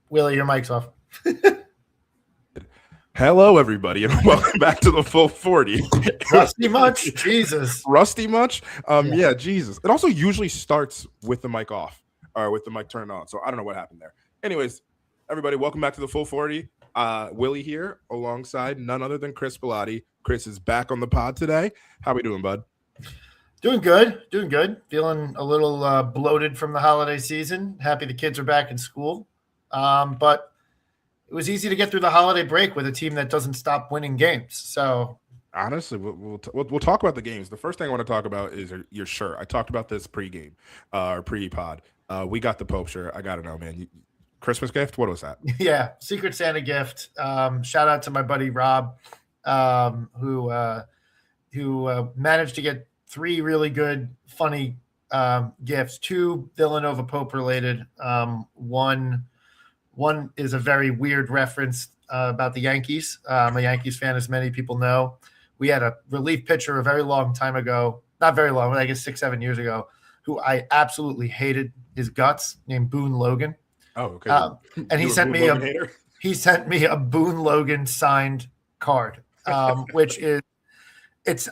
Willie, your mic's off. Hello, everybody, and welcome back to the Full 40. Rusty much? Jesus. Rusty much? Yeah, Jesus. It also usually starts with the mic off or with the mic turned on, so I don't know what happened there. Anyways, everybody, welcome back to the Full 40. Willie here alongside none other than Chris Bellotti. Chris is back on the pod today. How we doing, bud? Doing good. Feeling a little bloated from the holiday season. Happy the kids are back in school. But it was easy to get through the holiday break with a team that doesn't stop winning games. So honestly, we'll talk about the games. The first thing I want to talk about is your shirt. I talked about this pre-game or pre-pod. We got the Pope shirt. I got to know, man. Christmas gift? What was that? Yeah, Secret Santa gift. Shout out to my buddy Rob, who managed to get 3 really good, funny gifts. 2 Villanova Pope related. One is a very weird reference about the Yankees. I'm a Yankees fan, as many people know. We had a relief pitcher a very long time ago, not very long, but I guess 6-7 years ago, who I absolutely hated his guts, named Boone Logan. Oh, okay. And he sent me a Boone Logan signed card, which is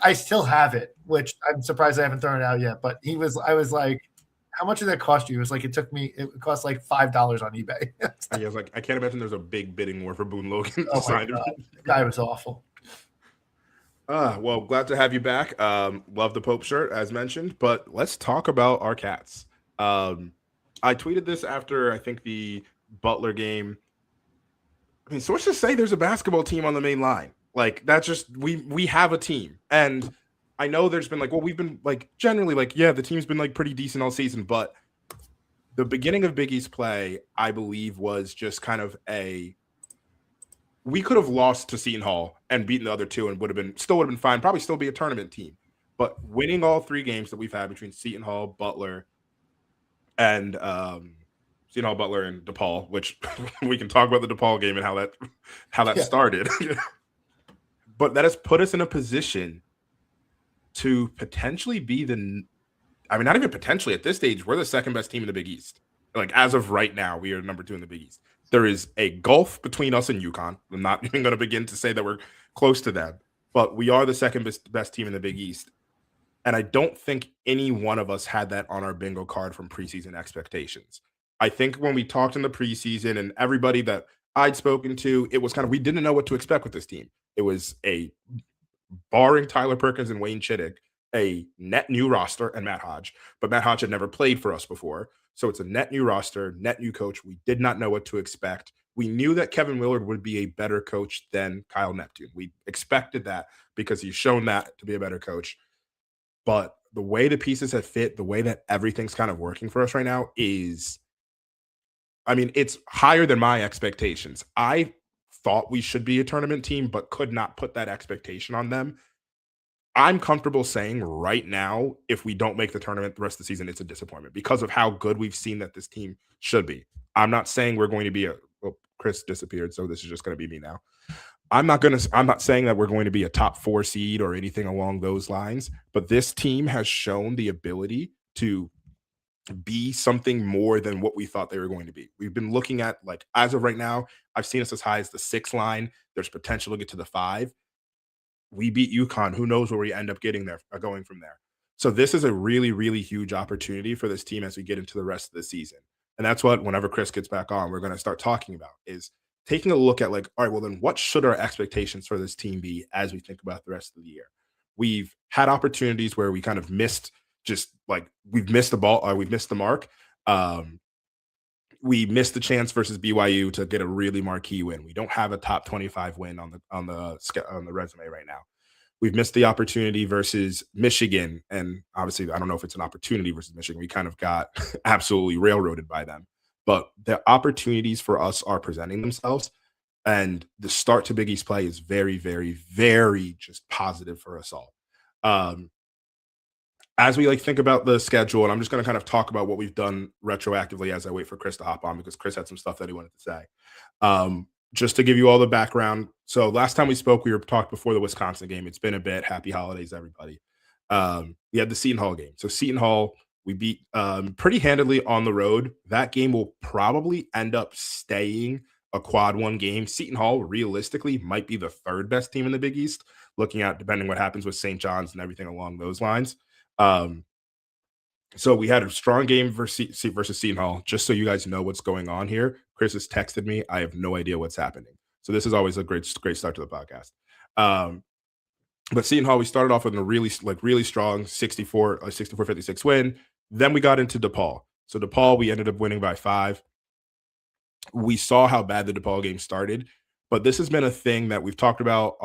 I still have it, which I'm surprised I haven't thrown it out yet. But I was like, how much did that cost you? It was like it cost like $5 on eBay. I was like, I can't imagine there's a big bidding war for Boone Logan. Oh my God. The guy was awful. Well, glad to have you back. Love the Pope shirt, as mentioned, but let's talk about our Cats. I tweeted this after, I think, the Butler game. I mean, sources say there's a basketball team on the main line. Like, that's just, we have a team. And I know there's been we've been generally the team's been pretty decent all season, but the beginning of Big East play, I believe, was just kind of we could have lost to Seton Hall and beaten the other 2 and would have been fine, probably still be a tournament team. But winning all 3 games that we've had between Seton Hall, Butler, and DePaul, which we can talk about the DePaul game and how that started. But that has put us in a position to potentially be not even potentially, at this stage, we're the second best team in the Big East. As of right now, we are number 2 in the Big East. There is a gulf between us and UConn. I'm not even going to begin to say that we're close to them, but we are the second best team in the Big East. And I don't think any one of us had that on our bingo card from preseason expectations. I think when we talked in the preseason and everybody that I'd spoken to, it was we didn't know what to expect with this team. It was barring Tyler Perkins and Wayne Chittick, a net new roster and Matt Hodge. But Matt Hodge had never played for us before. So it's a net new roster, net new coach. We did not know what to expect. We knew that Kevin Willard would be a better coach than Kyle Neptune. We expected that because he's shown that to be a better coach. But the way the pieces have fit, the way that everything's kind of working for us right now is, it's higher than my expectations. I thought we should be a tournament team, but could not put that expectation on them. I'm comfortable saying right now, if we don't make the tournament the rest of the season, it's a disappointment because of how good we've seen that this team should be. I'm not saying we're going to be Chris disappeared, so this is just going to be me now. I'm not saying that we're going to be a top 4 seed or anything along those lines, but this team has shown the ability to be something more than what we thought they were going to be. We've been looking at, as of right now, I've seen us as high as the 6 line. There's potential to get to the 5. We beat UConn. Who knows where we end up getting there, going from there. So this is a really, really huge opportunity for this team as we get into the rest of the season. And that's what, whenever Chris gets back on, we're going to start talking about, is taking a look at all right, well, then what should our expectations for this team be as we think about the rest of the year? We've had opportunities where we kind of missed, we've missed the ball, or we've missed the mark. We missed the chance versus BYU to get a really marquee win. We don't have a top 25 win on the resume right now. We've missed the opportunity versus Michigan, and obviously I don't know if it's an opportunity versus Michigan. We kind of got absolutely railroaded by them. But the opportunities for us are presenting themselves. And the start to Big East play is very, very, very just positive for us all. As we think about the schedule, and I'm just going to kind of talk about what we've done retroactively as I wait for Chris to hop on, because Chris had some stuff that he wanted to say. Just to give you all the background. So last time we spoke, we were talked before the Wisconsin game. It's been a bit. Happy holidays, everybody. We had the Seton Hall game. So Seton Hall, we beat pretty handedly on the road. That game will probably end up staying a quad one game. Seton Hall realistically might be the third best team in the Big East, looking at depending what happens with St. John's and everything along those lines. So we had a strong game versus Seton Hall. Just so you guys know what's going on here, Chris has texted me. I have no idea what's happening. So this is always a great start to the podcast. But Seton Hall, we started off with a really strong 64-56 win. Then we got into DePaul. So DePaul, we ended up winning by 5. We saw how bad the DePaul game started, but this has been a thing that we've talked about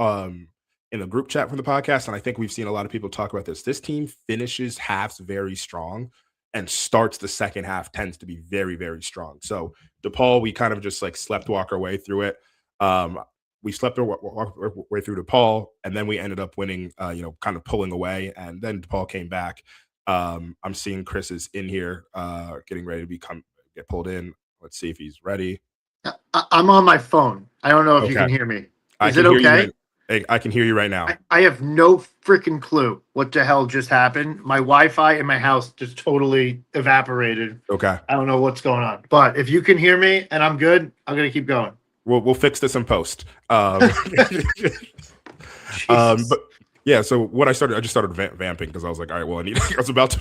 in the group chat from the podcast, and I think we've seen a lot of people talk about this. This team finishes halves very strong and starts the second half tends to be very, very strong. So DePaul, we kind of just slept walk our way through it. We slept our way through DePaul, and then we ended up winning, kind of pulling away, and then DePaul came back. I'm seeing Chris is in here getting ready to get pulled in. Let's see if he's ready. I'm on my phone. I don't know if you can hear me. Is it okay? I can hear you right now. I have no freaking clue what the hell just happened. My Wi-Fi in my house just totally evaporated. Okay. I don't know what's going on. But if you can hear me and I'm good, I'm going to keep going. We'll fix this in post. But yeah, so what I just started vamping because I was like, all right, well, I was about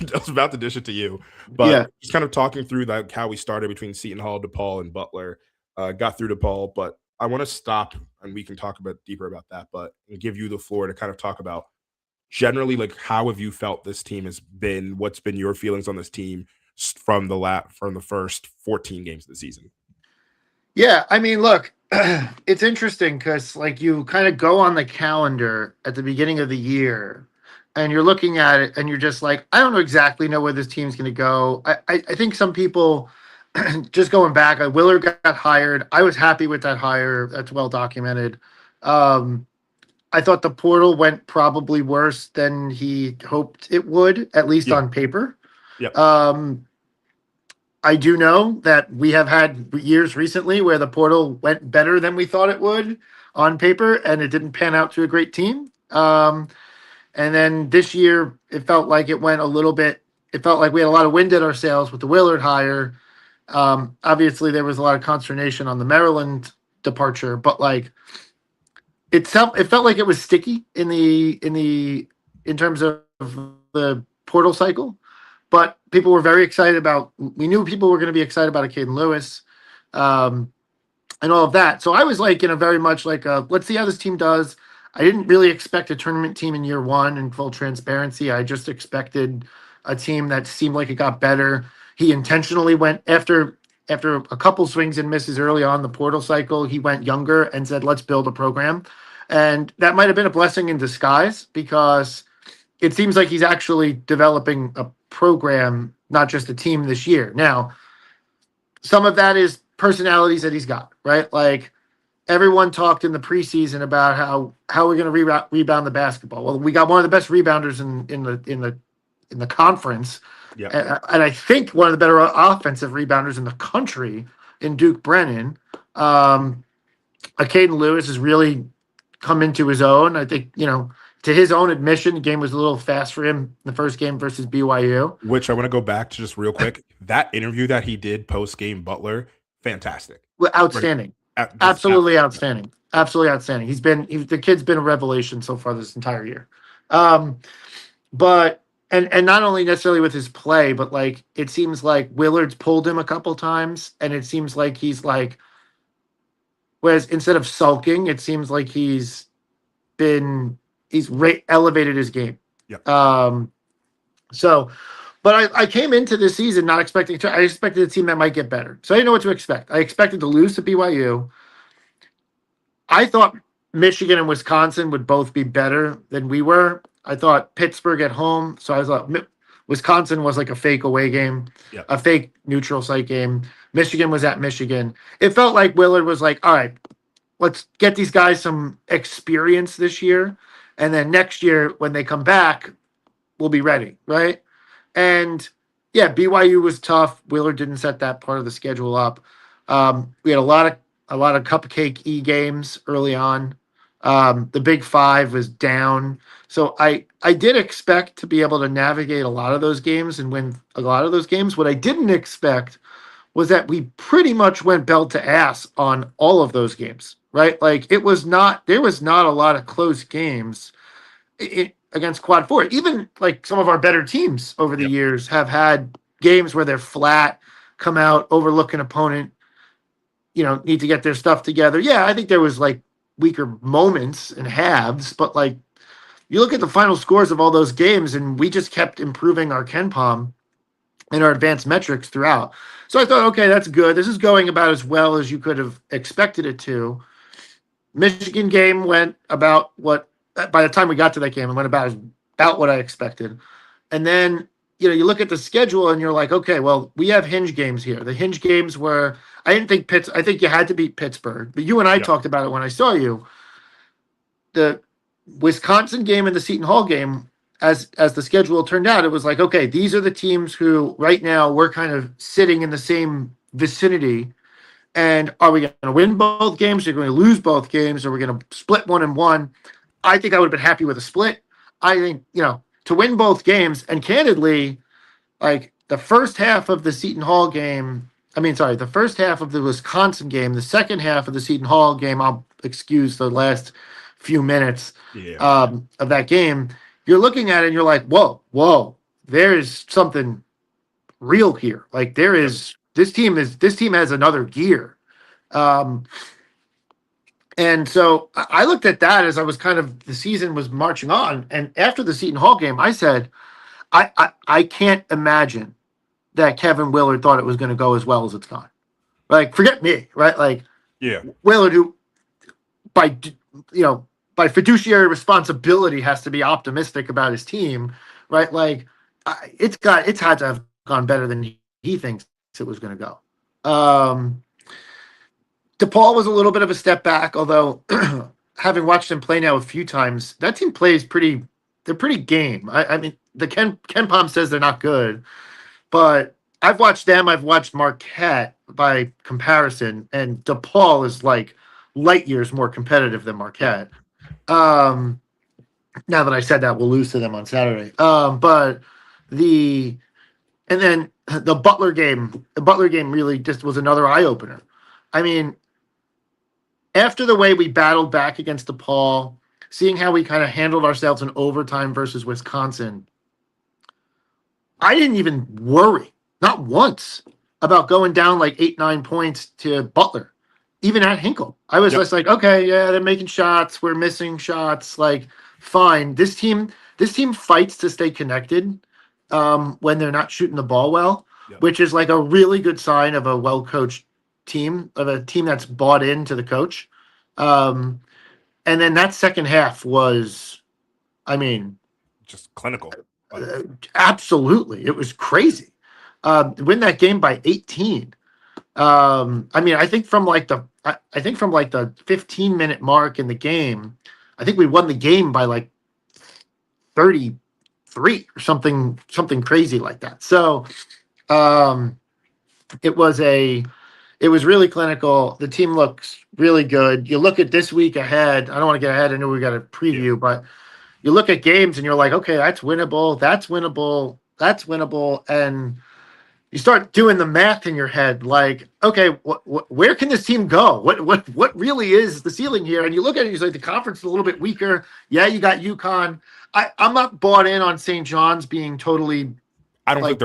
to dish it to you, but just kind of talking through how we started between Seton Hall, DePaul, and Butler. Got through DePaul, but I want to stop and we can talk deeper about that, but give you the floor to kind of talk about generally how have you felt this team has been? What's been your feelings on this team from the first 14 games of the season? Yeah, I mean, look, it's interesting because you kind of go on the calendar at the beginning of the year and you're looking at it and you're just I don't exactly know where this team's going to go. I think some people just going back, Willard got hired. I was happy with that hire. That's well documented. I thought the portal went probably worse than he hoped it would, at least on paper. Yep. I do know that we have had years recently where the portal went better than we thought it would on paper, and it didn't pan out to a great team. And then this year, it felt like it went a little bit. It felt like we had a lot of wind at our sails with the Willard hire. Obviously, there was a lot of consternation on the Maryland departure, but it felt like it was sticky in terms of the portal cycle. But people were very excited we knew people were going to be excited about Caden Lewis and all of that. So I was in a very much let's see how this team does. I didn't really expect a tournament team in year one in full transparency. I just expected a team that seemed like it got better. He intentionally went after a couple swings and misses early on the portal cycle. He went younger and said, let's build a program. And that might have been a blessing in disguise because it seems like he's actually developing a program, not just a team this year. Now, some of that is personalities that he's got, right? Everyone talked in the preseason about how we're going to rebound the basketball. Well, we got one of the best rebounders in the conference. Yeah. And I think one of the better offensive rebounders in the country in Duke Brennan. Caden Lewis has really come into his own. I think, to his own admission, the game was a little fast for him in the first game versus BYU. Which I want to go back to just real quick. That interview that he did post-game Butler, fantastic. Outstanding. Absolutely outstanding. Absolutely outstanding. The kid's been a revelation so far this entire year. But and not only necessarily with his play, but it seems like Willard's pulled him a couple times, and it seems like he's whereas instead of sulking, it seems like he's elevated his game. Yeah. But I came into this season not expecting I expected a team that might get better. So I didn't know what to expect. I expected to lose to BYU. I thought Michigan and Wisconsin would both be better than we were. I thought Pittsburgh at home. So I thought Wisconsin was a fake away game, a fake neutral site game. Michigan was at Michigan. It felt like Willard was all right, let's get these guys some experience this year, and then next year when they come back, we'll be ready, right? And yeah, BYU was tough. Willard didn't set that part of the schedule up. We had a lot of cupcake games early on. The Big Five was down, so I did expect to be able to navigate a lot of those games and win a lot of those games. What I didn't expect was that we pretty much went belt to ass on all of those games, right? Like there was not a lot of close games against Quad Four. Even like some of our better teams over the years have had games where they're flat, come out, overlook an opponent, need to get their stuff together. Yeah, I think there was like weaker moments and halves, but like you look at the final scores of all those games, and we just kept improving our KenPom and our advanced metrics throughout. So I thought, okay, that's good. This is going about as well as you could have expected it to. Michigan game went about what, by the time we got to that game, it went about what I expected. And then, you look at the schedule and you're like, okay, well, we have hinge games here. The hinge games were, I think you had to beat Pittsburgh, but you and I talked about it when I saw you. The Wisconsin game and the Seton Hall game, as the schedule turned out, it was like, okay, these are the teams who right now we're kind of sitting in the same vicinity. And are we going to win both games? Are we going to lose both games? Are we going to split 1-1? I think I would have been happy with a split. I think, to win both games, and candidly, like the first half of the Seton Hall game, the first half of the Wisconsin game, the second half of the Seton Hall game, I'll excuse the last few minutes of that game. You're looking at it and you're like, whoa, there is something real here. Like this team has another gear. And so I looked at that as I was the season was marching on. And after the Seton Hall game, I said, I can't imagine that Kevin Willard thought it was going to go as well as it's gone. Like, forget me, right? Like, Willard, who by fiduciary responsibility has to be optimistic about his team, right? Like, it's had to have gone better than he thinks it was going to go. DePaul was a little bit of a step back, although having watched him play now a few times, that team plays they're pretty game. I mean, the KenPom says they're not good, but I've watched them. I've watched Marquette by comparison, and DePaul is like light years more competitive than Marquette. Now that I said that, we'll lose to them on Saturday. But the Butler game really just was another eye opener. I mean, after the way we battled back against DePaul, seeing how we kind of handled ourselves in overtime versus Wisconsin, I didn't even worry, not once, about going down like 8-9 points to Butler, even at Hinkle. I was just like, okay, yeah, they're making shots, we're missing shots, like, fine. This team fights to stay connected when they're not shooting the ball well, which is like a really good sign of a well-coached team, of a team that's bought into the coach. And then that second half was, just clinical. Absolutely. It was crazy. Win that game by 18. I think from like the 15-minute mark in the game, I think we won the game by like 33 or something crazy like that. So it was really clinical. The team looks really good. You look at this week ahead. I don't want to get ahead. I know we got a preview, but you look at games and you're like, okay, that's winnable. That's winnable. That's winnable. And you start doing the math in your head, like, okay, where can this team go? What really is the ceiling here? And you look at it, you say the conference is a little bit weaker. Yeah, you got UConn. I'm not bought in on St. John's being totally. I don't think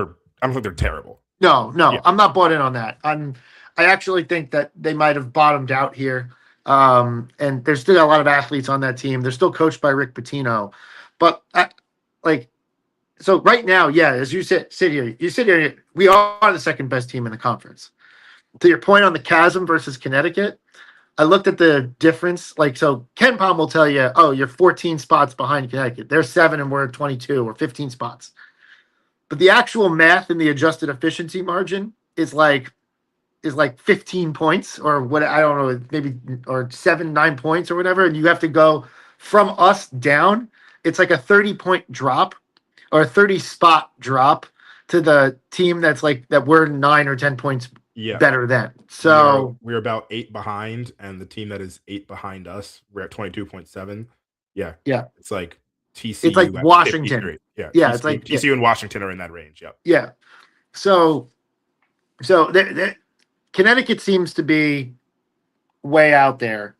they're terrible. No, I'm not bought in on that. I actually think that they might have bottomed out here. And there's still a lot of athletes on that team. They're still coached by Rick Pitino. But so right now, as you sit here, we are the second best team in the conference. To your point on the chasm versus Connecticut, I looked at the difference. Like, so KenPom will tell you, oh, you're 14 spots behind Connecticut. They're 7 and we're 22 or 15 spots. But the actual math in the adjusted efficiency margin is like is like 15 points or what, I don't know, maybe, or 7-9 points or whatever, and you have to go from us down, it's like a 30-point drop or a 30 spot drop to the team that's like that we're 9 or 10 points better than. So we're about 8 behind, and the team that is 8 behind us, we're at 22.7. Yeah. It's like TCU. It's like Washington. Yeah. Yeah. TCU, It's like TCU and Washington are in that range. Yep. Yeah. So Connecticut seems to be way out there,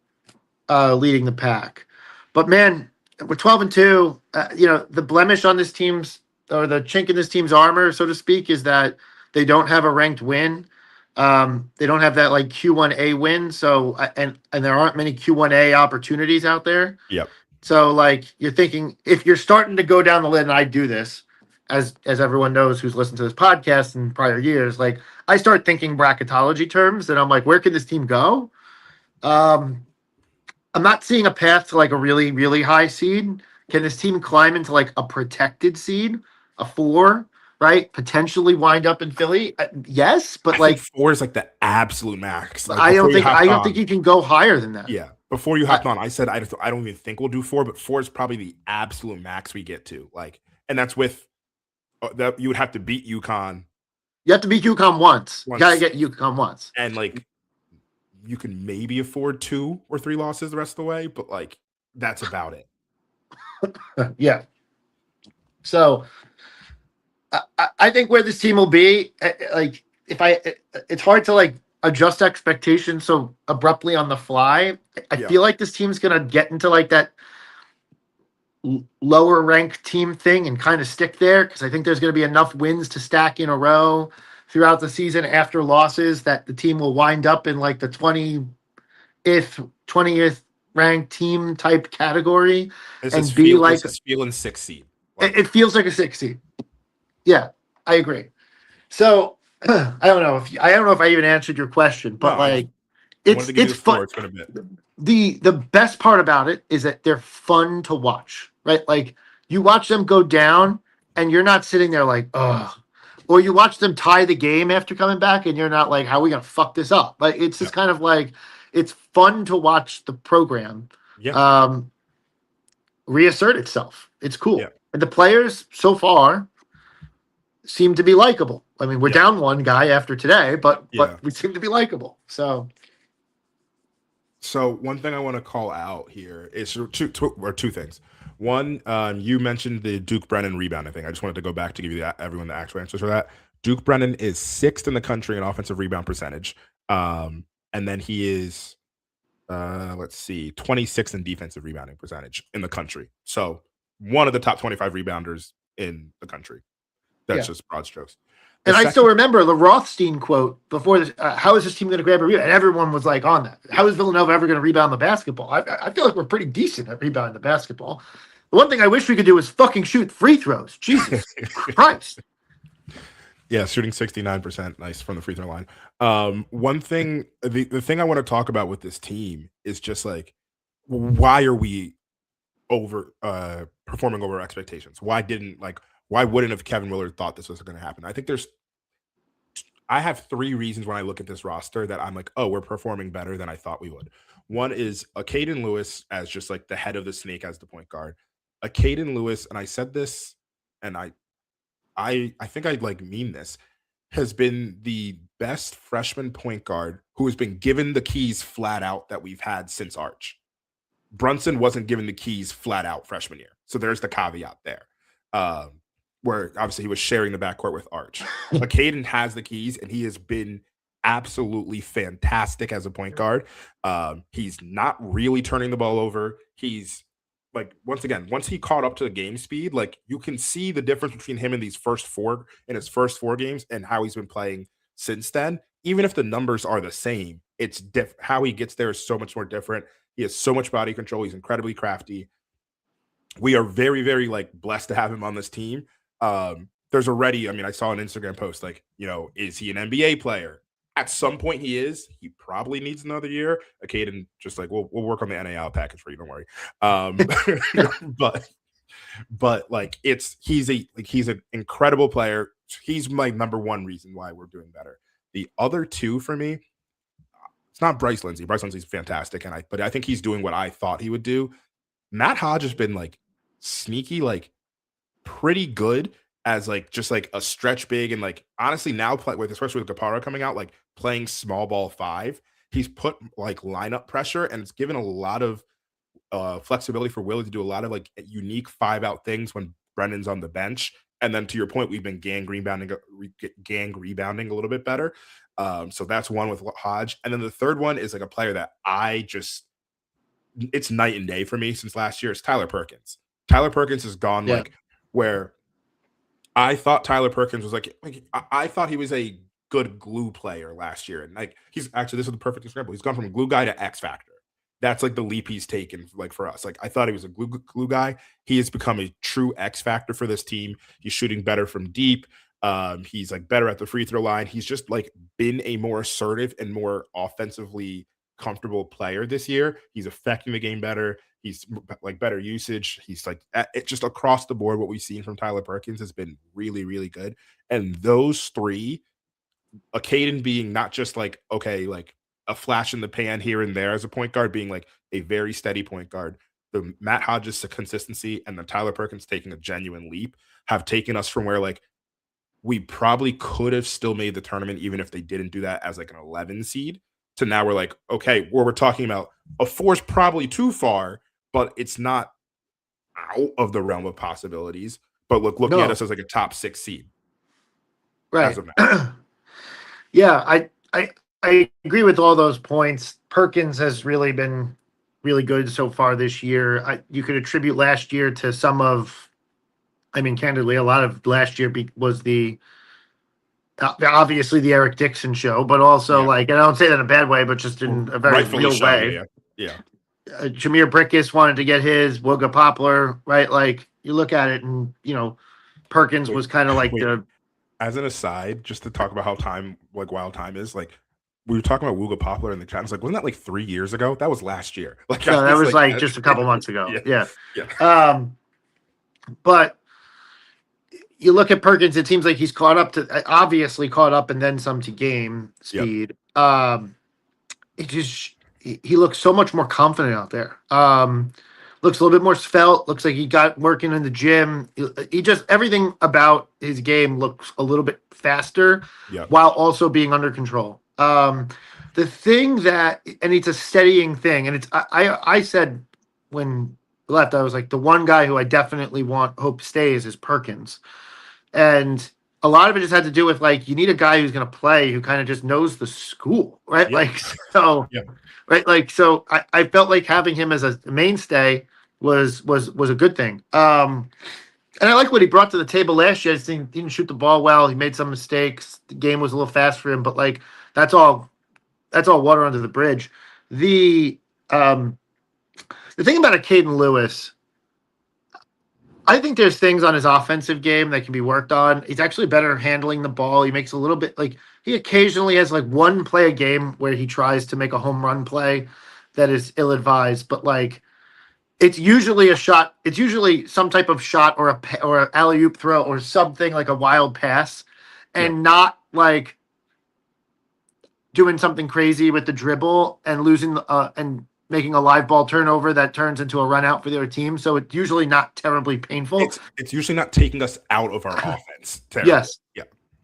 leading the pack. But man, we're 12-2. The blemish on this team's, or the chink in this team's armor, so to speak, is that they don't have a ranked win. They don't have that like Q1A win. So and there aren't many Q1A opportunities out there. Yep. So like you're thinking, if you're starting to go down the list, and I do this, as everyone knows who's listened to this podcast in prior years, like I start thinking bracketology terms, and I'm like, where can this team go? I'm not seeing a path to like a really, really high seed. Can this team climb into like a protected seed, a 4, right? Potentially wind up in Philly? Yes, but I think 4 is like the absolute max. Like, I don't think you can go higher than that. Yeah. Before you hopped on, I said I don't even think we'll do 4, but 4 is probably the absolute max we get to. Like, and that's with that you would have to beat UConn. You have to beat UConn once. You gotta get UConn once, and like you can maybe afford 2 or 3 losses the rest of the way, but like that's about it. Yeah. So I think where this team will be, like it's hard to like adjust expectations so abruptly on the fly. I feel like this team's gonna get into like that lower ranked team thing and kind of stick there, because I think there's going to be enough wins to stack in a row throughout the season after losses that the team will wind up in like the 20th ranked team type category and be like feeling 6th seed. It feels like a 6th seed. Yeah, I agree. So I don't know if I even answered your question, but it's fun. The best part about it is that they're fun to watch, right? Like you watch them go down and you're not sitting there like, ugh. Or you watch them tie the game after coming back and you're not like, how are we going to fuck this up? Like, it's just kind of like, it's fun to watch the program reassert itself. It's cool. Yeah. And the players so far seem to be likable. I mean, we're down one guy after today, but we seem to be likable. So one thing I want to call out here is two things. One, you mentioned the Duke Brennan rebounding thing. I just wanted to go back to give you everyone the actual answers for that. Duke Brennan is 6th in the country in offensive rebound percentage. And then he is, 26th in defensive rebounding percentage in the country. So one of the top 25 rebounders in the country. That's just broad strokes. And I still remember the Rothstein quote before this, how is this team going to grab a rebound? And everyone was like on that. How is Villanova ever going to rebound the basketball? I feel like we're pretty decent at rebounding the basketball. The one thing I wish we could do is fucking shoot free throws. Jesus Christ. Yeah, shooting 69%. Nice from the free throw line. One thing, the thing I want to talk about with this team is just like, why are we performing over expectations? Why wouldn't have Kevin Willard thought this was going to happen? I have 3 reasons when I look at this roster that I'm like, oh, we're performing better than I thought we would. One is a Caden Lewis as just like the head of the snake as the point guard. A Caden Lewis, and I said this, and I think I like mean this, has been the best freshman point guard who has been given the keys flat out that we've had since Arch. Brunson wasn't given the keys flat out freshman year. So there's the caveat there. Where obviously he was sharing the backcourt with Arch. But Caden has the keys, and he has been absolutely fantastic as a point guard. He's not really turning the ball over. He's like, once he caught up to the game speed, like you can see the difference between him in his first 4 games and how he's been playing since then. Even if the numbers are the same, it's how he gets there is so much more different. He has so much body control. He's incredibly crafty. We are very, very like blessed to have him on this team. There's already, I saw an Instagram post like, is he an NBA player? At some point he is. He probably needs another year. Caden just like, we'll work on the NAL package for you. Don't worry. But like he's an incredible player. He's my number one reason why we're doing better. The other two for me, it's not Bryce Lindsey. Bryce Lindsey's fantastic, but I think he's doing what I thought he would do. Matt Hodge has been like sneaky, like pretty good as like just like a stretch big, and like honestly now especially with Capara coming out, like playing small ball 5, he's put like lineup pressure, and it's given a lot of flexibility for Willie to do a lot of like unique 5-out things when Brennan's on the bench. And then to your point, we've been gang rebounding a little bit better. So that's one with Hodge. And then the third one is like a player that it's night and day for me since last year. It's Tyler Perkins. Tyler Perkins has gone like where I thought Tyler Perkins was like I thought he was a good glue player last year. And like this is the perfect example. He's gone from glue guy to X factor. That's like the leap he's taken, like for us. Like I thought he was a glue guy. He has become a true X factor for this team. He's shooting better from deep. He's like better at the free throw line. He's just like been a more assertive and more offensively comfortable player this year. He's affecting the game better. He's like better usage. He's like it just across the board. What we've seen from Tyler Perkins has been really, really good. And those three, Caden being not just like, okay, like a flash in the pan here and there as a point guard, being like a very steady point guard. The Matt Hodges consistency and the Tyler Perkins taking a genuine leap have taken us from where like we probably could have still made the tournament even if they didn't do that as like an 11 seed to now we're like, okay, where we're talking about a 4 is probably too far, but it's not out of the realm of possibilities. But looking at us as like a top 6 seed. Right. Yeah, I agree with all those points. Perkins has really been really good so far this year. You could attribute last year to candidly, a lot of last year was obviously the Eric Dixon show, but also and I don't say that in a bad way, but just in a very real way. Yeah. Jameer Brickus wanted to get his, Wooga Poplar, right? Like you look at it and, Perkins was kind of like as an aside, just to talk about how wild time is, like we were talking about Wooga Poplar in the chat. It's like, wasn't that like 3 years ago? That was last year. Like no, that was like just a couple months ago. Yeah. But you look at Perkins, it seems like he's obviously caught up and then some to game speed. He looks so much more confident out there. Looks a little bit more svelte. Looks like he got working in the gym. He just everything about his game looks a little bit faster, while also being under control. The thing and it's a steadying thing, and I said when we left, I was like the one guy who I definitely hope stays is Perkins, and a lot of it just had to do with like you need a guy who's going to play who kind of just knows the school, right? Like so. Right, like so, I felt like having him as a mainstay was a good thing. And I like what he brought to the table last year. I think he didn't shoot the ball well. He made some mistakes. The game was a little fast for him, but like that's all water under the bridge. The thing about a Caden Lewis, I think there's things on his offensive game that can be worked on. He's actually better handling the ball. He makes a little bit like he occasionally has like one play a game where he tries to make a home run play that is ill-advised, but like it's usually a shot. It's usually some type of shot or an alley-oop throw or something like a wild pass, and not like doing something crazy with the dribble and losing and making a live ball turnover that turns into a run out for their team. So it's usually not terribly painful. It's usually not taking us out of our offense. Yes.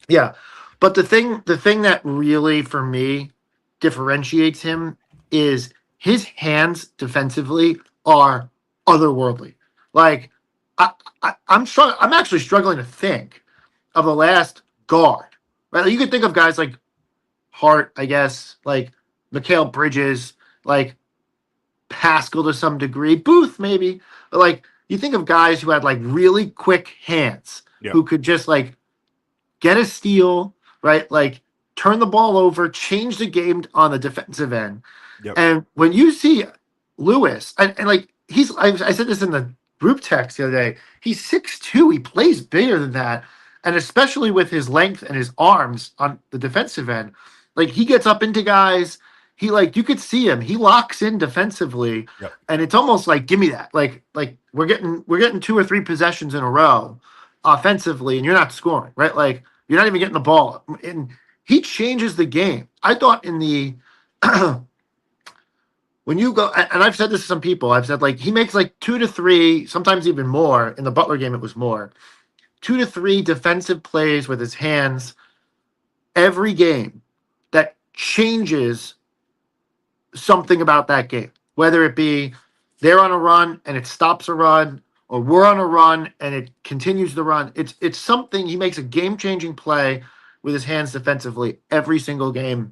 Yeah. But the thing that really for me differentiates him is his hands defensively are otherworldly. Like I'm actually struggling to think of the last guard, right? Like, you could think of guys like Hart, I guess, like Mikal Bridges, like Pascal to some degree, Booth maybe, but like you think of guys who had like really quick hands who could just like get a steal, right? Like turn the ball over, change the game on the defensive end. And when you see Lewis, and like I said this in the group text the other day, he's 6'2", he plays bigger than that. And especially with his length and his arms on the defensive end, like he gets up into guys. He like you could see him. He locks in defensively, and it's almost like give me that. Like we're getting 2 or 3 possessions in a row offensively, and you're not scoring, right? Like you're not even getting the ball. And he changes the game. I thought in the when you go, and I've said this to some people, I've said like he makes like 2 to 3, sometimes even more. In the Butler game, it was more 2 to 3 defensive plays with his hands every game that changes something about that game, whether it be they're on a run and it stops a run, or we're on a run and it continues the run. It's something. He makes a game-changing play with his hands defensively every single game,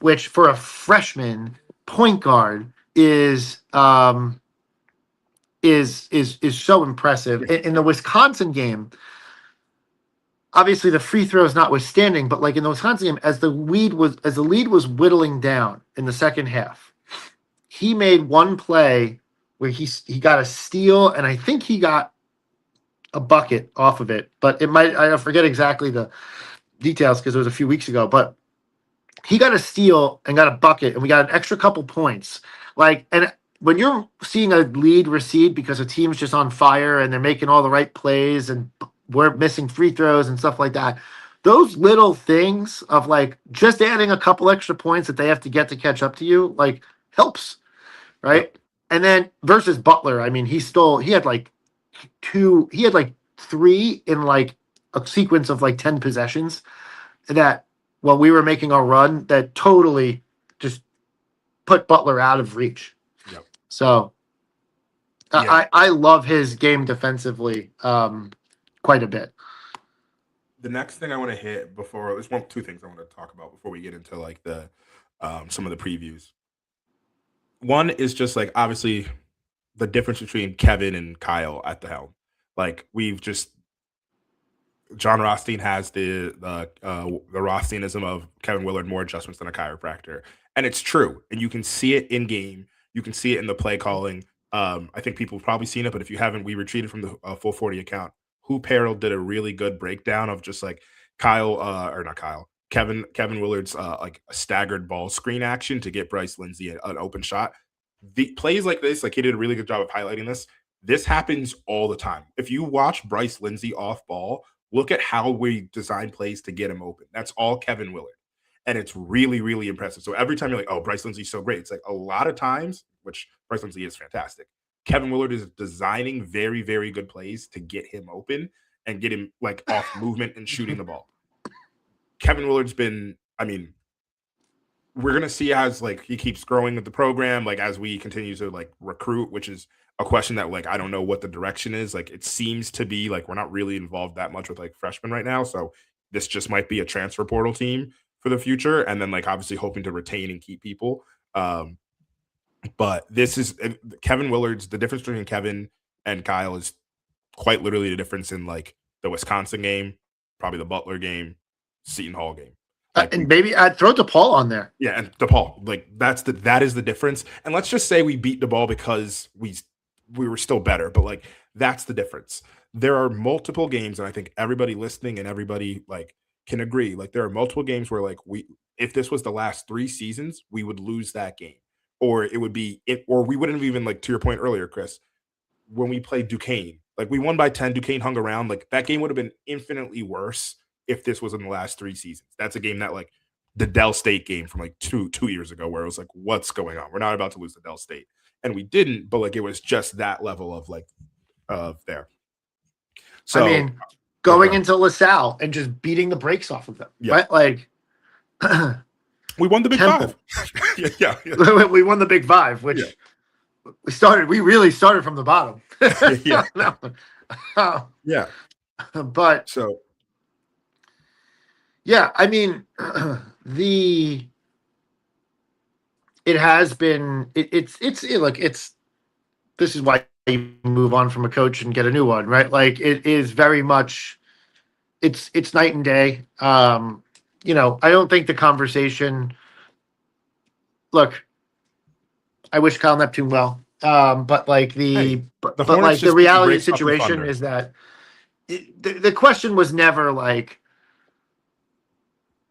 which for a freshman point guard is so impressive. In the Wisconsin game, obviously the free throws notwithstanding, but like in the Wisconsin game, as the lead was whittling down in the second half, he made one play where he got a steal, and I think he got a bucket off of it, but I forget exactly the details because it was a few weeks ago, but he got a steal and got a bucket, and we got an extra couple points. Like, and when you're seeing a lead recede because a team's just on fire and they're making all the right plays and we're missing free throws and stuff like that, those little things of like just adding a couple extra points that they have to get to catch up to you, like helps, right? Yep. And then versus Butler, I mean, he had like 3 in like a sequence of like 10 possessions that while we were making our run that totally just put Butler out of reach. Yep. So I love his game defensively quite a bit. The next thing I want to hit there's two things I want to talk about before we get into like the some of the previews. One is just like obviously the difference between Kevin and Kyle at the helm. Like John Rothstein has the Rothsteinism of Kevin Willard, more adjustments than a chiropractor. And it's true. And you can see it in game. You can see it in the play calling. I think people have probably seen it, but if you haven't, we retweeted from the Full 40 account. Hoop Herald did a really good breakdown of just like Kevin Willard's like a staggered ball screen action to get Bryce Lindsey an open shot. The plays like this, like he did a really good job of highlighting this. This happens all the time. If you watch Bryce Lindsey off ball, look at how we design plays to get him open. That's all Kevin Willard. And it's really, really impressive. So every time you're like, oh, Bryce Lindsey's so great. It's like a lot of times, which Bryce Lindsey is fantastic. Kevin Willard is designing very, very good plays to get him open and get him like off movement and shooting the ball. Kevin Willard's been, I mean, we're going to see as like he keeps growing with the program, like as we continue to like recruit, which is a question that like I don't know what the direction is. Like it seems to be like we're not really involved that much with like freshmen right now. So this just might be a transfer portal team for the future. And then like obviously hoping to retain and keep people. But this is Kevin Willard's, the difference between Kevin and Kyle is quite literally the difference in like the Wisconsin game, probably the Butler game, Seton Hall game. Like, and maybe I'd throw DePaul on there. Yeah, and DePaul, like that is the difference. And let's just say we beat DePaul because we were still better, but like that's the difference. There are multiple games, and I think everybody listening and everybody like can agree. Like there are multiple games where like if this was the last 3 seasons, we would lose that game, or it would be or we wouldn't have even, like to your point earlier, Chris, when we played Duquesne, like we won by 10. Duquesne hung around. Like that game would have been infinitely worse if this was in the last 3 seasons. That's a game that like the Dell State game from like two years ago, where it was like, what's going on? We're not about to lose to Dell State. And we didn't, but like it was just that level of like there. So I mean, going into LaSalle and just beating the brakes off of them. Yeah. Right? Like we won the Big Five. yeah. We won the Big Five, which we really started from the bottom. Yeah. Yeah. But so yeah, I mean, it has been, this is why you move on from a coach and get a new one, right? Like it is very much, it's night and day. I don't think the conversation, look, I wish Kyle Neptune well. But like the reality of the situation is that the question was never like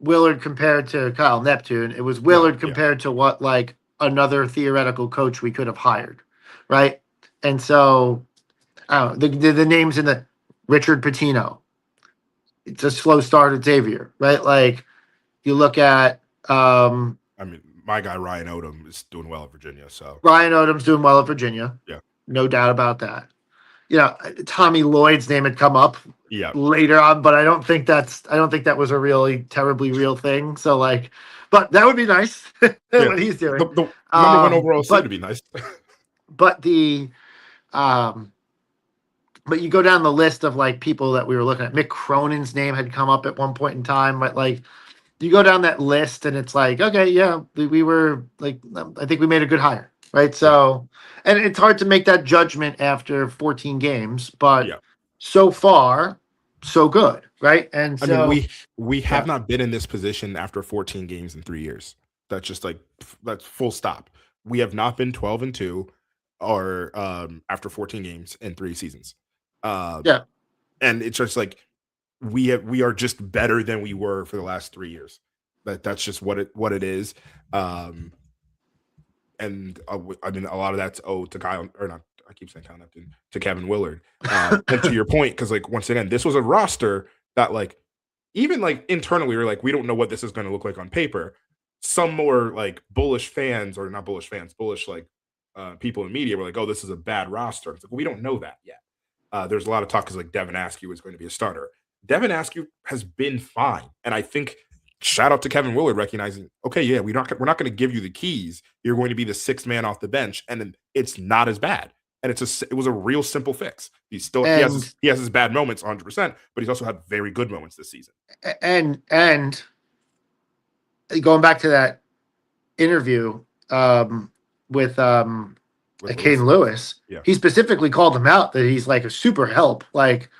Willard compared to Kyle Neptune. It was Willard compared to what like another theoretical coach we could have hired, right? And so the names in the Richard Pitino. It's a slow start at Xavier, right? Like You look at I mean, my guy Ryan Odom is doing well at Virginia. So Ryan Odom's doing well at Virginia. Yeah. No doubt about that. You know, Tommy Lloyd's name had come up yeah, later on, but I don't think that was a really terribly real thing. So like, but that would be nice what he's doing. The number one overall seed would be nice. But but you go down the list of like people that we were looking at. Mick Cronin's name had come up at one point in time, but like you go down that list and it's like, okay, yeah, we were like, I think we made a good hire, right? So, and it's hard to make that judgment after 14 games, but so far, so good, right? And so I mean, we have not been in this position after 14 games in 3 years. That's just like that's full stop. We have not been 12-2 or after 14 games in 3 seasons. And it's just like we are just better than we were for the last 3 years. That's just what it is. And I mean, a lot of that's owed to Kyle, or not. I keep saying Kyle Neptune, to Kevin Willard. And to your point, because like once again, this was a roster that like even like internally we're like, we don't know what this is going to look like on paper. Some more like bullish fans, or not bullish fans, bullish like people in media were like, oh, this is a bad roster. It's like, we don't know that yet. There's a lot of talk because like Devin Askew is going to be a starter. Devin Askew has been fine, and I think shout out to Kevin Willard recognizing, okay, yeah, we're not going to give you the keys. You're going to be the sixth man off the bench, and then it's not as bad. And it was a real simple fix. He has his bad moments 100%, but he's also had very good moments this season. And going back to that interview with Caden Lewis, he specifically called him out that he's like a super help. Like,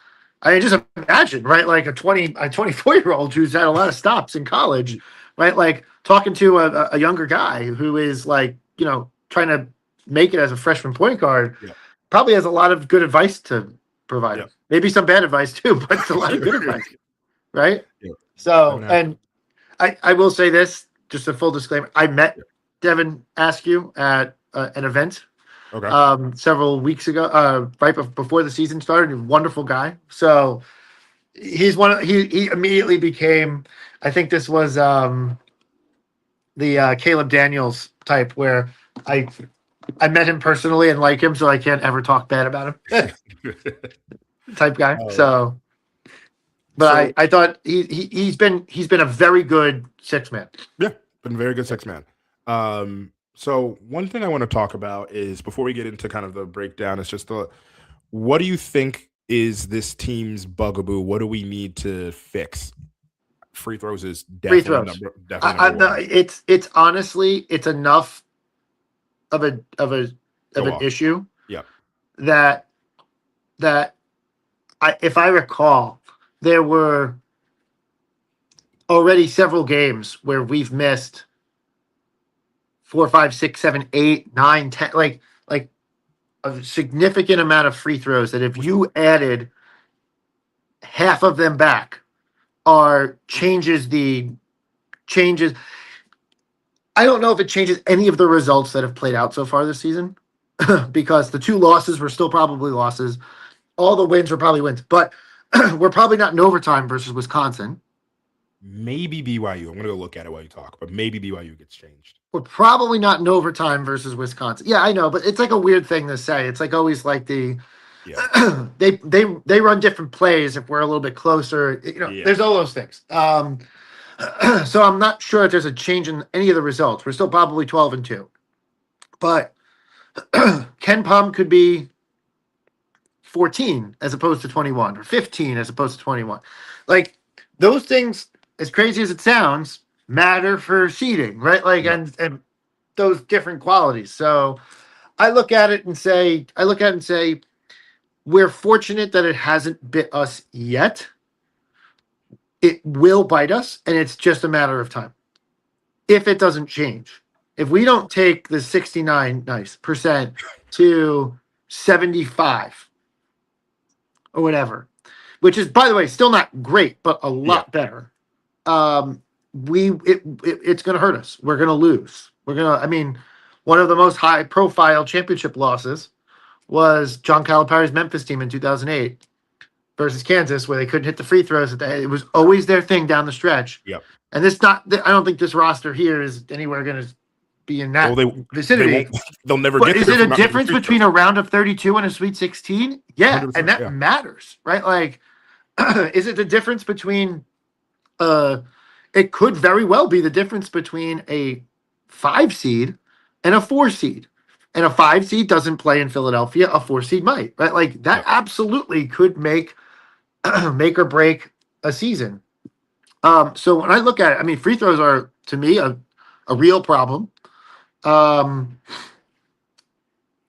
I mean, just imagine, right? Like a 24-year-old who's had a lot of stops in college, right? Like talking to a younger guy who is like, you know, trying to make it as a freshman point guard, probably has a lot of good advice to provide. Maybe some bad advice too, but it's a lot of good advice, right? So, and I will say this, just a full disclaimer. I met Devin Askew at an event several weeks ago, before the season started. A wonderful guy. So he's he immediately became, I think this was the Caleb Daniels type where I met him personally and like him, so I can't ever talk bad about him type guy. But I thought he's been a very good six man. Yeah, been a very good six man. So one thing I want to talk about is, before we get into kind of the breakdown, it's just what do you think is this team's bugaboo? What do we need to fix? Free throws is definitely number one. It's honestly, it's enough of an issue. That if I recall, there were already several games where we've missed 4, 5, 6, 7, 8, 9, 10, like a significant amount of free throws that if you added half of them back changes. I don't know if it changes any of the results that have played out so far this season because the 2 losses were still probably losses. All the wins were probably wins, but we're probably not in overtime versus Wisconsin. Maybe BYU. I'm going to go look at it while you talk, but maybe BYU gets changed. We're probably not in overtime versus Wisconsin. Yeah, I know, but it's like a weird thing to say. It's like always like they run different plays if we're a little bit closer. You know, there's all those things. So I'm not sure if there's a change in any of the results. We're still probably 12-2, but Ken Pom could be 14 as opposed to 21, or 15 as opposed to 21. Like those things, as crazy as it sounds, matter for seeding, right? Like and those different qualities. So I look at it and say, we're fortunate that it hasn't bit us yet. It will bite us, and it's just a matter of time. If it doesn't change, if we don't take the 69% to 75 or whatever, which is, by the way, still not great, but a lot better. It's going to hurt us. We're going to lose. One of the most high-profile championship losses was John Calipari's Memphis team in 2008 versus Kansas, where they couldn't hit the free throws. It was always their thing down the stretch. And I don't think this roster here is anywhere going to be in that vicinity. They'll never but get is there. it a difference between a round of 32 and a Sweet 16? Yeah, and that matters, right? Like, is it the difference between it could very well be the difference between a 5 seed and a 4 seed. And a 5 seed doesn't play in Philadelphia, a 4 seed might, right? Like that absolutely could make or break a season. So when I look at it, I mean, free throws are to me a real problem.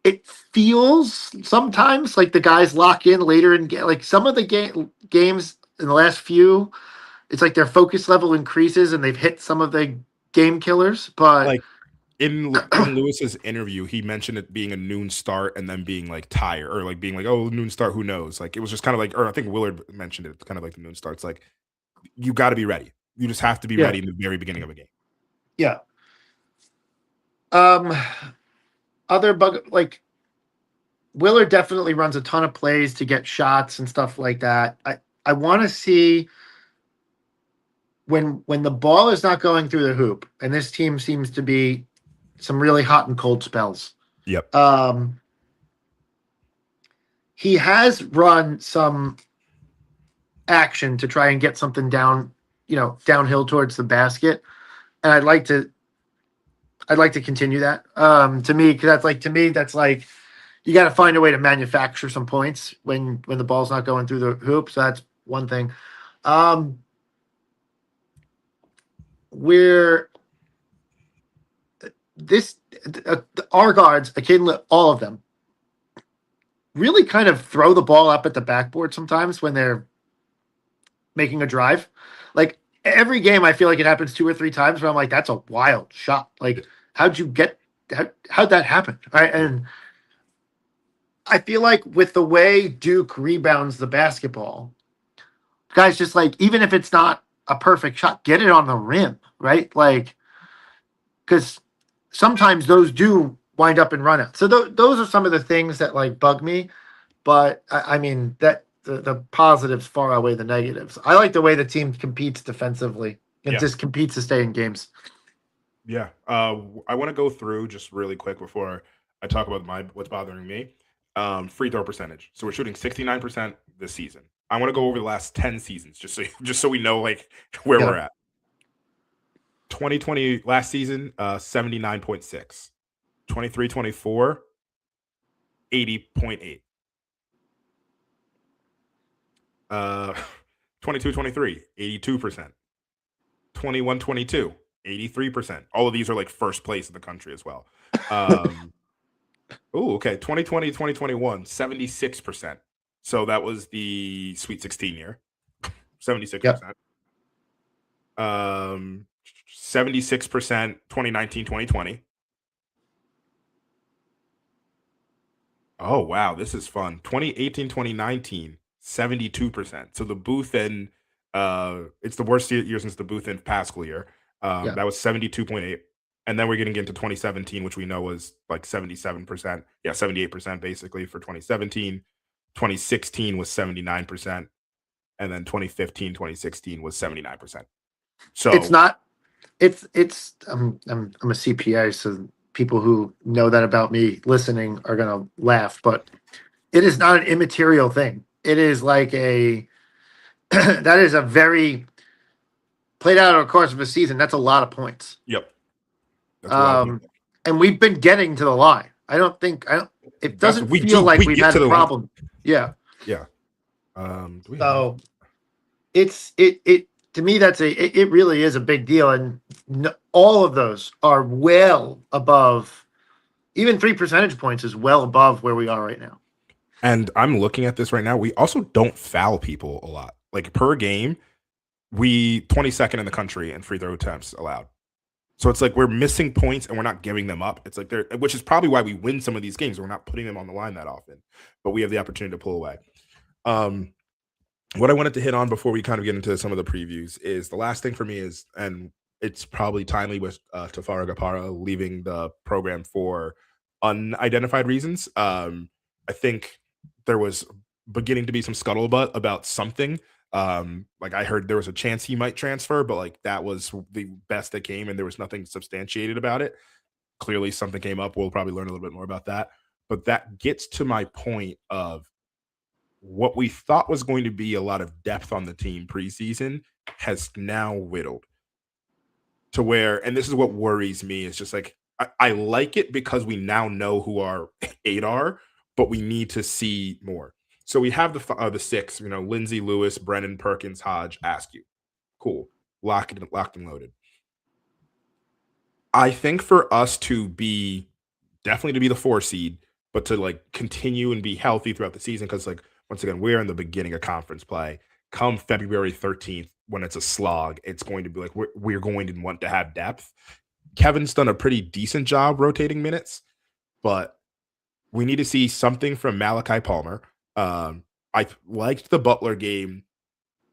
It feels sometimes like the guys lock in later in like some of the games in the last few. It's like their focus level increases and they've hit some of the game killers. But like in Lewis's interview, he mentioned it being a noon start and then being like tired or like being like, oh, noon start, who knows? Like it was just kind of like, or I think Willard mentioned it, kind of like the noon starts. Like you got to be ready. You just have to be ready in the very beginning of a game. Yeah. Other like Willard definitely runs a ton of plays to get shots and stuff like that. I want to see when the ball is not going through the hoop, and this team seems to be some really hot and cold spells. Yep. He has run some action to try and get something downhill towards the basket, and I'd like to continue that. To me, because that's like you got to find a way to manufacture some points when the ball's not going through the hoop. So that's one thing. Our guards, all of them, really kind of throw the ball up at the backboard sometimes when they're making a drive. Like every game, I feel like it happens 2 or 3 times where I'm like, that's a wild shot. Like, how'd that happen? Right. And I feel like with the way Duke rebounds the basketball, guys just like, even if it's not a perfect shot, get it on the rim, right? Like, because sometimes those do wind up in runouts. So those are some of the things that like bug me. But I mean that the positives far outweigh the negatives. I like the way the team competes defensively and just competes to stay in games. Yeah. I want to go through just really quick before I talk about what's bothering me. Free throw percentage. So we're shooting 69% this season. I want to go over the last 10 seasons just so we know like where we're at. 2020 last season, 79.6. 23-24, 80.8. 22-23, 82%. 21-22, 83%. All of these are like first place in the country as well. Okay. 2020, 2021, 76%. So that was the Sweet 16 year. 76%. Yep. 76%, 2019, 2020. Oh, wow. This is fun. 2018, 2019, 72%. So the Booth and it's the worst year since the Booth and Pascal year. That was 72.8. And then we're getting into 2017, which we know was like 77%. Yeah, 78% basically for 2017. 2016 was 79%. And then 2015, 2016 was 79%. So it's not, I'm a CPA, so people who know that about me listening are going to laugh, but it is not an immaterial thing. It is like that is a very played out over the course of a season. That's a lot of points. Yep. And we've been getting to the line. It doesn't feel like we've had a problem. Yeah. Yeah. So it's to me, it really is a big deal. And all of those are well above, even 3 percentage points is well above where we are right now. And I'm looking at this right now. We also don't foul people a lot. Like per game, we 22nd in the country in free throw attempts allowed. So it's like we're missing points and we're not giving them up. It's like which is probably why we win some of these games. We're not putting them on the line that often, but we have the opportunity to pull away. What I wanted to hit on before we kind of get into some of the previews is the last thing for me is, and it's probably timely with Tafara Gapara leaving the program for unidentified reasons. I think there was beginning to be some scuttlebutt about something Like I heard there was a chance he might transfer, but like that was the best that came, and there was nothing substantiated about it. Clearly, something came up. We'll probably learn a little bit more about that. But that gets to my point of what we thought was going to be a lot of depth on the team preseason has now whittled to where, and this is what worries me, is just like I like it because we now know who our 8 are, but we need to see more. So we have the 6, Lindsey, Lewis, Brennan, Perkins, Hodge, Askew. Cool. Locked and loaded. I think for us to be definitely to be the 4 seed, but to like continue and be healthy throughout the season, because like once again, we're in the beginning of conference play. Come February 13th, when it's a slog, it's going to be like we're going to want to have depth. Kevin's done a pretty decent job rotating minutes, but we need to see something from Malachi Palmer. I liked the Butler game.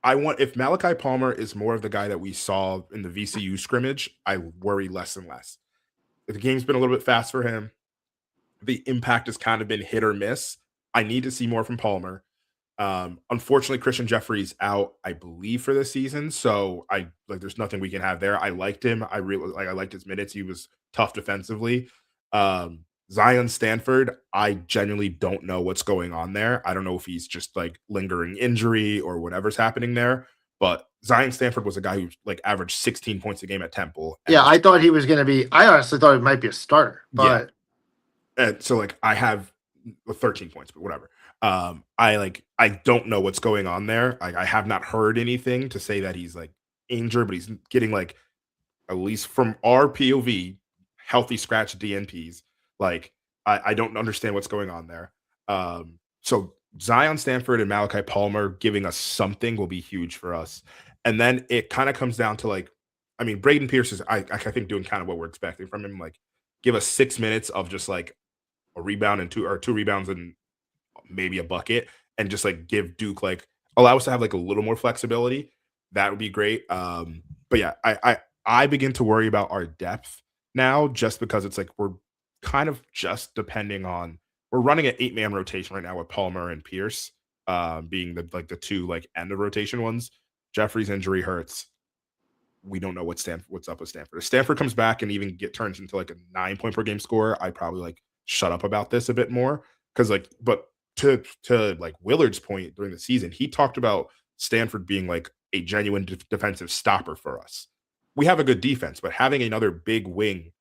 If Malachi Palmer is more of the guy that we saw in the VCU scrimmage, I worry less and less. The game's been a little bit fast for him. The impact has kind of been hit or miss. I need to see more from Palmer. Unfortunately, Christian Jeffrey's out, I believe, for this season. So there's nothing we can have there. I liked him. I liked his minutes. He was tough defensively. Zion Stanford, I genuinely don't know what's going on there. I don't know if he's just like lingering injury or whatever's happening there. But Zion Stanford was a guy who like averaged 16 points a game at Temple. Yeah, I thought he was going to be. I honestly thought it might be a starter, but and so like I have 13 points, but whatever. I don't know what's going on there. I have not heard anything to say that he's like injured, but he's getting like, at least from our POV, healthy scratch DNPs. Like I don't understand what's going on there. So Zion Stanford and Malachi Palmer giving us something will be huge for us. And then it kind of comes down to like, I mean, Braden Pierce is I think doing kind of what we're expecting from him. Like give us 6 minutes of just like a rebound and two rebounds and maybe a bucket, and just like give Duke like allow us to have like a little more flexibility. That would be great. But yeah, I begin to worry about our depth now, just because it's like we're kind of just depending on, we're running an 8-man rotation right now with Palmer and Pierce being the 2 like end of rotation ones. Jeffrey's injury hurts. We don't know what's up with Stanford. If Stanford comes back and even turns into like a 9-point per game scorer, I probably like shut up about this a bit more, because like, but to like Willard's point during the season, he talked about Stanford being like a genuine defensive stopper for us. We have a good defense, but having another big wing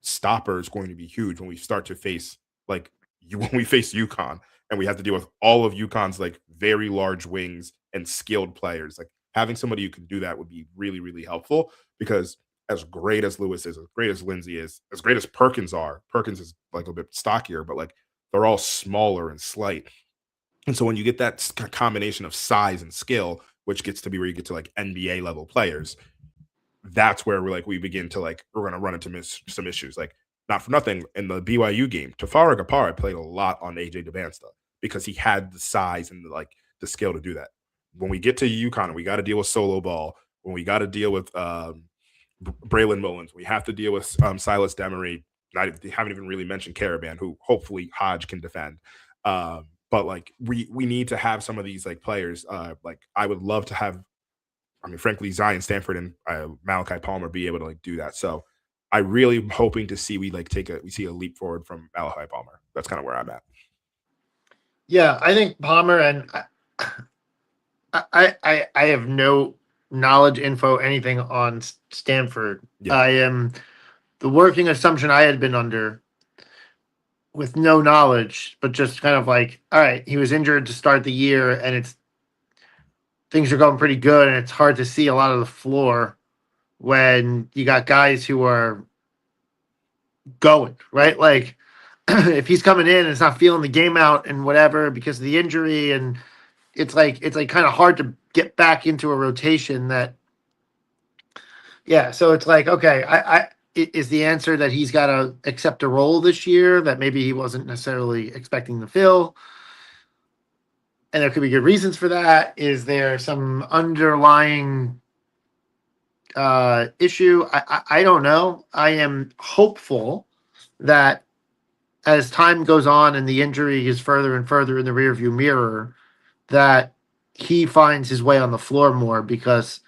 stopper is going to be huge when we start to face when we face UConn and we have to deal with all of UConn's like very large wings and skilled players. Like having somebody who can do that would be really, really helpful, because as great as Lewis is, as great as Lindsey is, as great as Perkins is like a bit stockier, but like they're all smaller and slight. And so when you get that combination of size and skill, which gets to be where you get to like NBA level players, that's where we're going to run into some issues. Like, not for nothing, in the BYU game, Tafara Gapara played a lot on AJ Devansta because he had the size and the skill to do that. When we get to UConn, we got to deal with solo ball. When we got to deal with Braylon Mullins, we have to deal with Silas Demery. They haven't even really mentioned Caravan, who hopefully Hodge can defend. But like we need to have some of these like players. Like I would love to have, I mean, frankly, Zion Stanford and Malachi Palmer be able to like do that. So I really am hoping to see we see a leap forward from Malachi Palmer. That's kind of where I'm at. Yeah, I think Palmer, and I have no knowledge, info, anything on Stanford. Yeah. The working assumption I had been under, with no knowledge, but just kind of like, all right, he was injured to start the year, and things are going pretty good, and it's hard to see a lot of the floor when you got guys who are going, right? Like if he's coming in and it's not feeling the game out and whatever because of the injury, and it's like kind of hard to get back into a rotation so it's like, okay, is the answer that he's got to accept a role this year that maybe he wasn't necessarily expecting to fill? And there could be good reasons for that. Is there some underlying issue? I don't know. I am hopeful that as time goes on and the injury is further and further in the rearview mirror, that he finds his way on the floor more because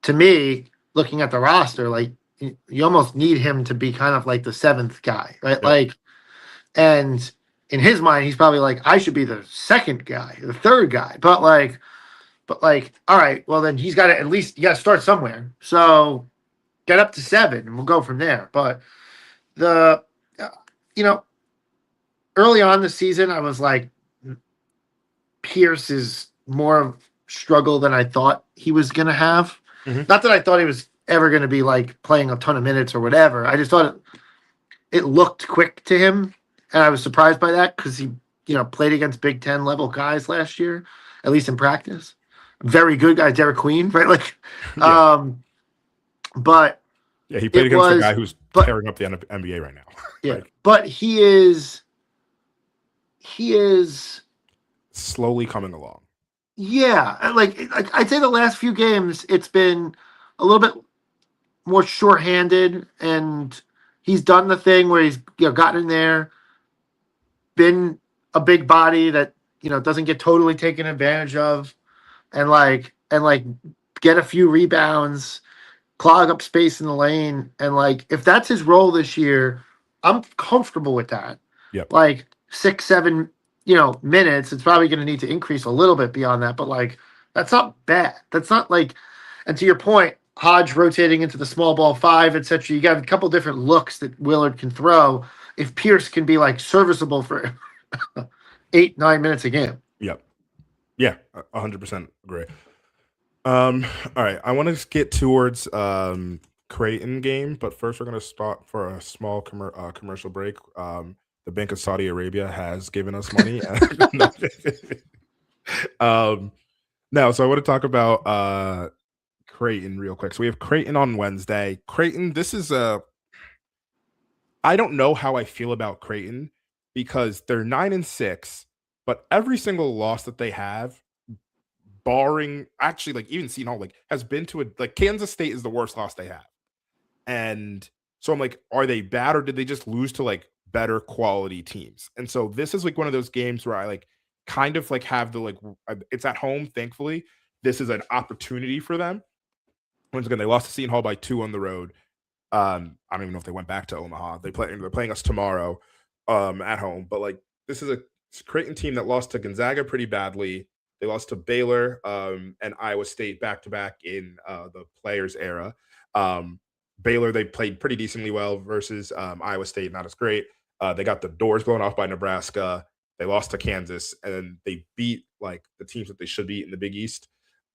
to me, looking at the roster, like you almost need him to be kind of like the seventh guy, right? Yep. Like, and in his mind, he's probably like, I should be the second guy, the third guy. But like, all right, well then he's got to at least you got to start somewhere. So get up to 7, and we'll go from there. But the, you know, early on the season, I was like, Pierce is more struggle than I thought he was going to have. Mm-hmm. Not that I thought he was ever going to be like playing a ton of minutes or whatever. I just thought it looked quick to him, and I was surprised by that because he, played against Big Ten level guys last year, at least in practice. Very good guy, Derek Queen, right? Like, Yeah. But yeah, he played against the guy who's tearing up the NBA right now. Yeah, like, but he is slowly coming along. Yeah, like I'd say the last few games, it's been a little bit more shorthanded, and he's done the thing where he's gotten in there, been a big body that doesn't get totally taken advantage of, and get a few rebounds, clog up space in the lane, and like if that's his role this year, I'm comfortable with that. Yep. Like 6, 7 minutes, it's probably going to need to increase a little bit beyond that, but like that's not bad. That's not like, and to your point, Hodge rotating into the small ball 5, etc. You got a couple different looks that Willard can throw. If Pierce can be like serviceable for 8, 9 minutes a game. Yep. Yeah, 100% agree. All right, I want to get towards Creighton game, but first we're going to spot for a small commercial break. The Bank of Saudi Arabia has given us money. Now, so I want to talk about Creighton real quick. So we have Creighton on Wednesday. Creighton, this is I don't know how I feel about Creighton because they're 9-6, but every single loss that they have, barring actually like even Seton Hall, like has been to like Kansas State is the worst loss they have. And so I'm like, are they bad or did they just lose to like better quality teams? And so this is like one of those games where I like kind of like have the like it's at home, thankfully. This is an opportunity for them. Once again, they lost to Seton Hall by 2 on the road. I don't even know if they went back to Omaha. They're playing us tomorrow at home. But like this is a Creighton team that lost to Gonzaga pretty badly. They lost to Baylor and Iowa State back to back in the Players era. Baylor, they played pretty decently well versus Iowa State, not as great. They got the doors blown off by Nebraska. They lost to Kansas, and they beat like the teams that they should beat in the Big East.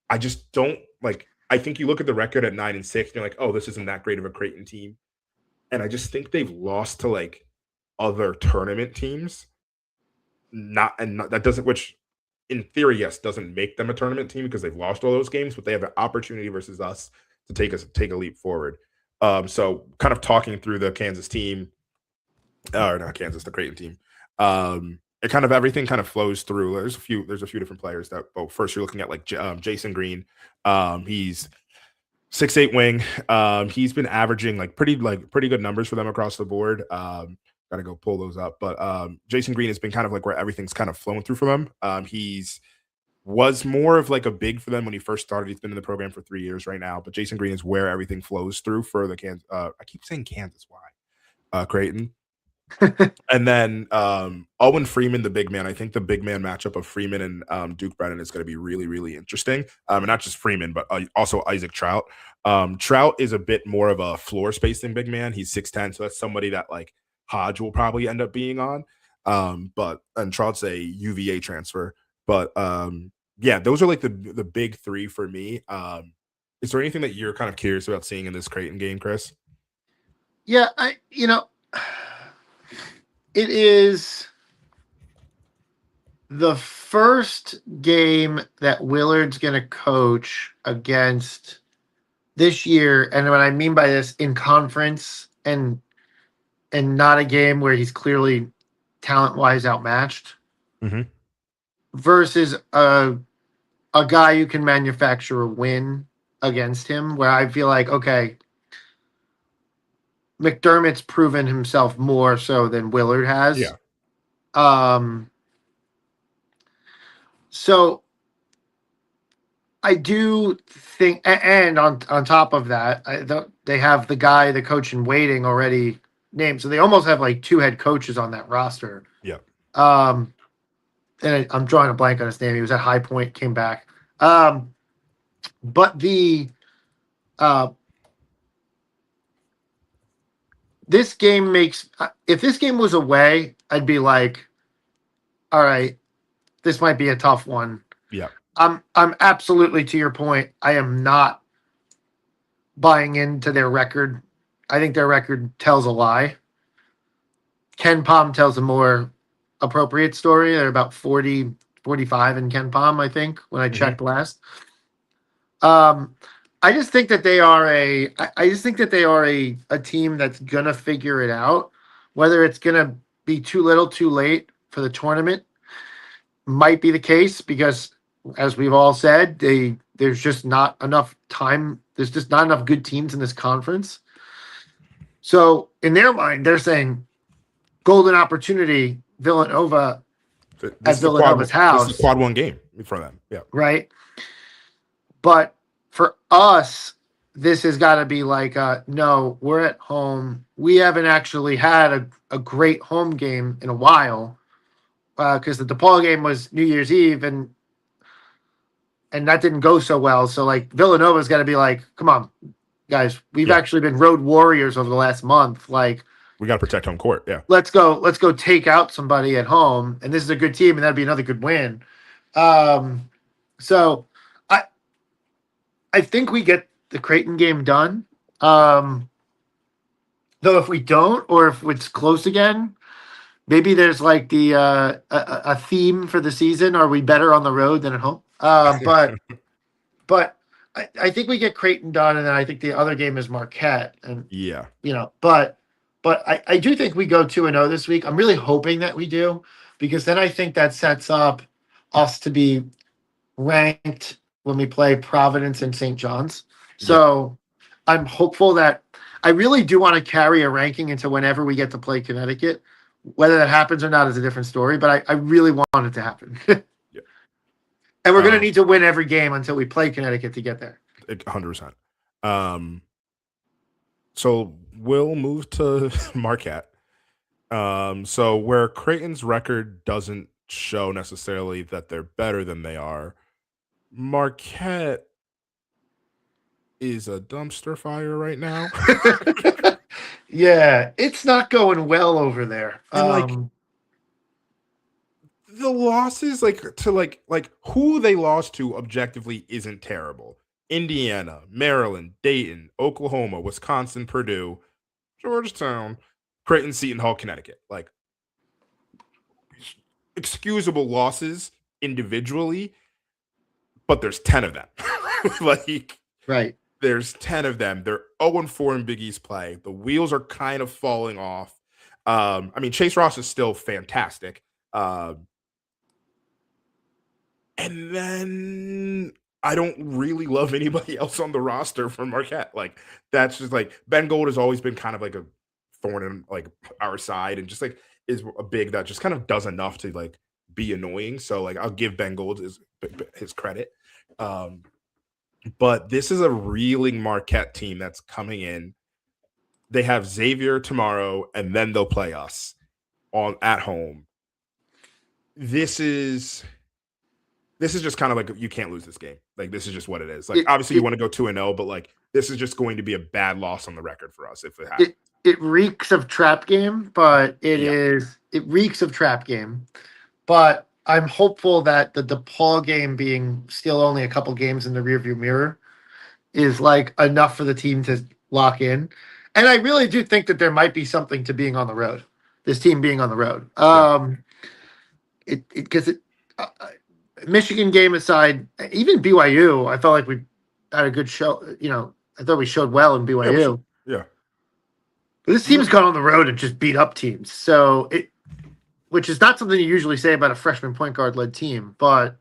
I just don't like. I think you look at the record at 9-6, and you're like, oh, this isn't that great of a Creighton team. And I just think they've lost to like other tournament teams. That doesn't, which in theory, yes, doesn't make them a tournament team because they've lost all those games, but they have an opportunity versus us to take a leap forward. So kind of talking through the Kansas team, or not Kansas, the Creighton team. It kind of everything kind of flows through. There's a few different players that. Well, first you're looking at like Jason Green. He's 6'8" wing. He's been averaging like pretty good numbers for them across the board. Got to go pull those up, but Jason Green has been kind of like where everything's kind of flowing through for them. He's was more of like a big for them when he first started. He's been in the program for 3 years right now, but Jason Green is where everything flows through for the Kansas. I keep saying Kansas. Why? Creighton. And then Owen Freeman, the big man. I think the big man matchup of Freeman and Duke Brennan is going to be really, really interesting. And not just Freeman, but also Isaac Trout. Trout is a bit more of a floor spacing big man. He's 6'10", so that's somebody that like Hodge will probably end up being on. And Trout's a UVA transfer. But yeah, those are like the big three for me. Is there anything that you're kind of curious about seeing in this Creighton game, Chris? Yeah, it is the first game that Willard's going to coach against this year. And what I mean by this, in conference and not a game where he's clearly talent-wise outmatched, versus a guy who can manufacture a win against him, where I feel like, okay, McDermott's proven himself more so than Willard has. Yeah. So I do think, and on top of that, they have the coach in waiting already named, so they almost have like 2 head coaches on that roster. Yeah. And I'm drawing a blank on his name. He was at High Point, came back. But this game makes, if this game was away, I'd be like, all right, this might be a tough one. Yeah. I'm absolutely, to your point, I am not buying into their record. I think their record tells a lie. Ken Palm tells a more appropriate story. They're about 40, 45 in Ken Palm, I think, when I checked last. I just think that they are a team that's gonna figure it out. Whether it's gonna be too little, too late for the tournament might be the case because, as we've all said, there's just not enough time. There's just not enough good teams in this conference. So in their mind, they're saying golden opportunity, Villanova at Villanova's house. This is a quad 1 game for them. Yeah. Right. But for us, this has got to be like, no, we're at home. We haven't actually had a great home game in a while because the DePaul game was New Year's Eve and that didn't go so well. So like Villanova's got to be like, come on, guys, we've actually been road warriors over the last month. Like, we got to protect home court. Yeah. Let's go take out somebody at home. And this is a good team and that'd be another good win. So I think we get the Creighton game done. Though if we don't, or if it's close again, maybe there's like a theme for the season. Are we better on the road than at home? But I think we get Creighton done, and then I think the other game is Marquette. And but I do think we go 2-0 this week. I'm really hoping that we do, because then I think that sets up us to be ranked when we play Providence and St. John's. So I'm hopeful that I really do want to carry a ranking into whenever we get to play Connecticut. Whether that happens or not is a different story, but I really want it to happen. And we're going to need to win every game until we play Connecticut to get there. 100%. So we'll move to Marquette. So where Creighton's record doesn't show necessarily that they're better than they are, Marquette is a dumpster fire right now. Yeah, it's not going well over there. And the losses, to who they lost to objectively isn't terrible. Indiana, Maryland, Dayton, Oklahoma, Wisconsin, Purdue, Georgetown, Creighton, Seton Hall, Connecticut. Like, excusable losses individually, but there's 10 of them. Right. There's 10 of them. They're 0-4 in Big East play. The wheels are kind of falling off. I mean, Chase Ross is still fantastic. And then I don't really love anybody else on the roster for Marquette. Like, that's just like, Ben Gold has always been kind of like a thorn in like our side, and just like is a big that just kind of does enough to like be annoying. So like, I'll give Ben Gold his credit. But this is a reeling Marquette team that's coming in. They have Xavier tomorrow, and then they'll play us at home. This is just kind of like, you can't lose this game. Like, this is just what it is. Like, obviously you want to go 2-0, but like, this is just going to be a bad loss on the record for us if it happens. It reeks of trap game, but it reeks of trap game. But I'm hopeful that the DePaul game, being still only a couple games in the rearview mirror, is like enough for the team to lock in. And I really do think that there might be something to being on the road. This team being on the road. Michigan game aside, even BYU, I felt like we had a good show. I thought we showed well in BYU. Yeah. But this team has gone on the road and just beat up teams. So which is not something you usually say about a freshman point guard led team, but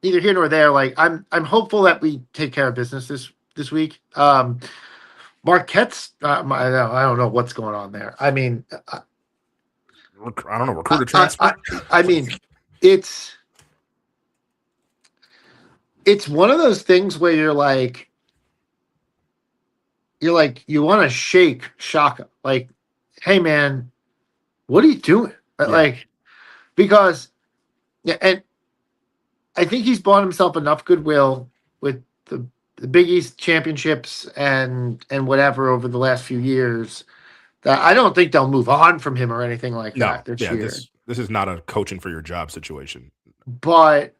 neither here nor there. Like, I'm hopeful that we take care of business this week. Marquette's, I don't know what's going on there. I mean, I don't know, recruiter transfer. I mean, it's it's one of those things where you want to shake Shaka. Like, hey man, what are you doing? Like, because and I think he's bought himself enough goodwill with the Big East championships and whatever over the last few years that I don't think they'll move on from him or anything like that this year. This is not a coaching for your job situation. But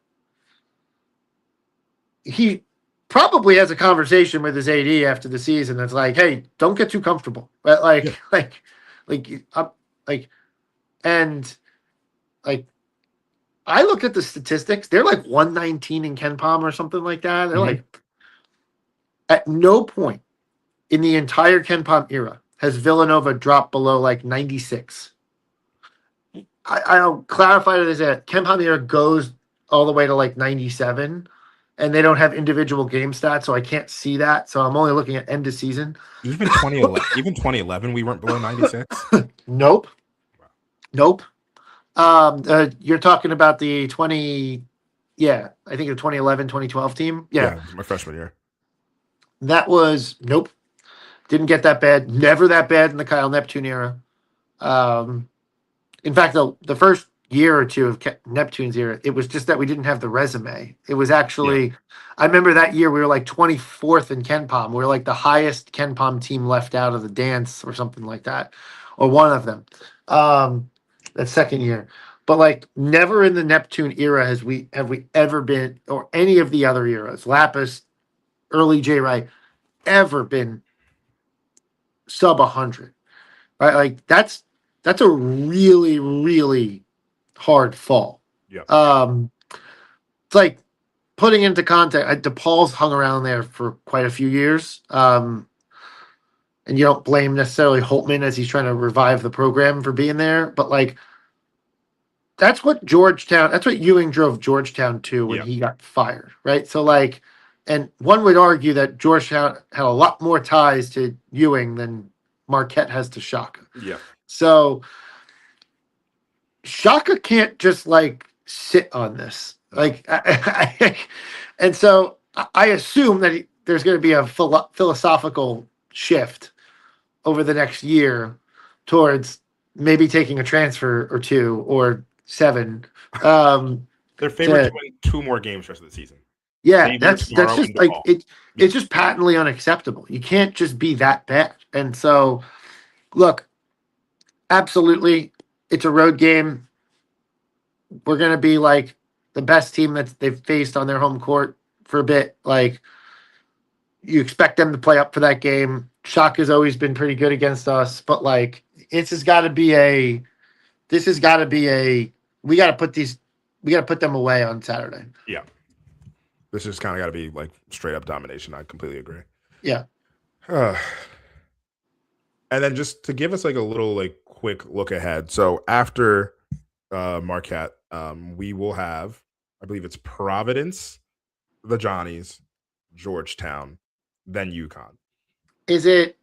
he probably has a conversation with his AD after the season that's like, hey, don't get too comfortable. But I looked at the statistics. They're like 119 in Ken Palm or something like that. They're like, at no point in the entire Ken Palm era has Villanova dropped below like 96. I'll clarify it as that Ken Palm era goes all the way to like 97, and they don't have individual game stats, so I can't see that. So I'm only looking at end of season. Even 2011, we weren't below 96. Nope. You're talking about the 20, I think the 2011, 2012 team. Yeah, my freshman year. That was nope. Didn't get that bad. Never that bad in the Kyle Neptune era. In fact, the first year or two of Neptune's era, it was just that we didn't have the resume. It was actually, I remember that year we were like 24th in Ken Palm. We were like the highest Ken Palm team left out of the dance or something like that, or one of them. That second year, but like never in the Neptune era have we ever been, or any of the other eras, Lapis, early J. Wright, ever been sub 100, right? Like that's a really, really hard fall. Yeah. It's like putting into context, DePaul's hung around there for quite a few years. And you don't blame necessarily Holtman as he's trying to revive the program for being there, but like that's what Ewing drove Georgetown to when he got fired, right? So like, and one would argue that Georgetown had a lot more ties to Ewing than Marquette has to Shaka. Yeah. So Shaka can't just like sit on this. Like, and so I assume that there's going to be a philosophical shift over the next year towards maybe taking a transfer or two or 7. They're favored to win 2 more games the rest of the season. Yeah, that's just like it's just patently unacceptable. You can't just be that bad. And so, look, absolutely, it's a road game. We're gonna be like the best team that they've faced on their home court for a bit. Like, you expect them to play up for that game. Shock has always been pretty good against us, but like this has got to be a. We got to put them away on Saturday. Yeah. This just kind of got to be like straight up domination. I completely agree. Yeah. And then just to give us like a little like quick look ahead. So after Marquette, we will have, I believe it's Providence, the Johnnies, Georgetown, then UConn. Is it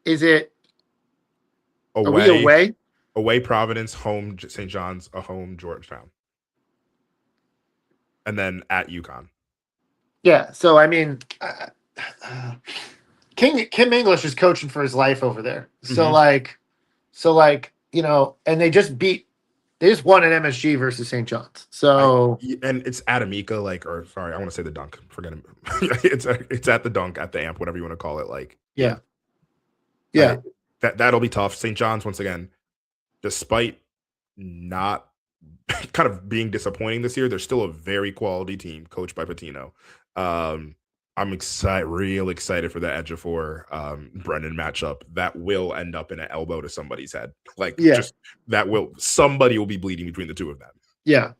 away? Are we away? Away Providence, home St. John's, a home Georgetown. And then at UConn. Yeah, so I mean, Kim English is coaching for his life over there. So like, you know, and they just won an MSG versus St. John's. So and it's at Amica, like, or sorry, I want to say the Dunk. Forget it. It's at the Dunk, at the Amp, whatever you want to call it. Like, yeah. That'll be tough. St. John's, once again, despite not kind of being disappointing this year, they're still a very quality team coached by Patino. I'm real excited for that Ejiofor Brennan matchup. That will end up in an elbow to somebody's head. Like, somebody will be bleeding between the two of them. Yeah.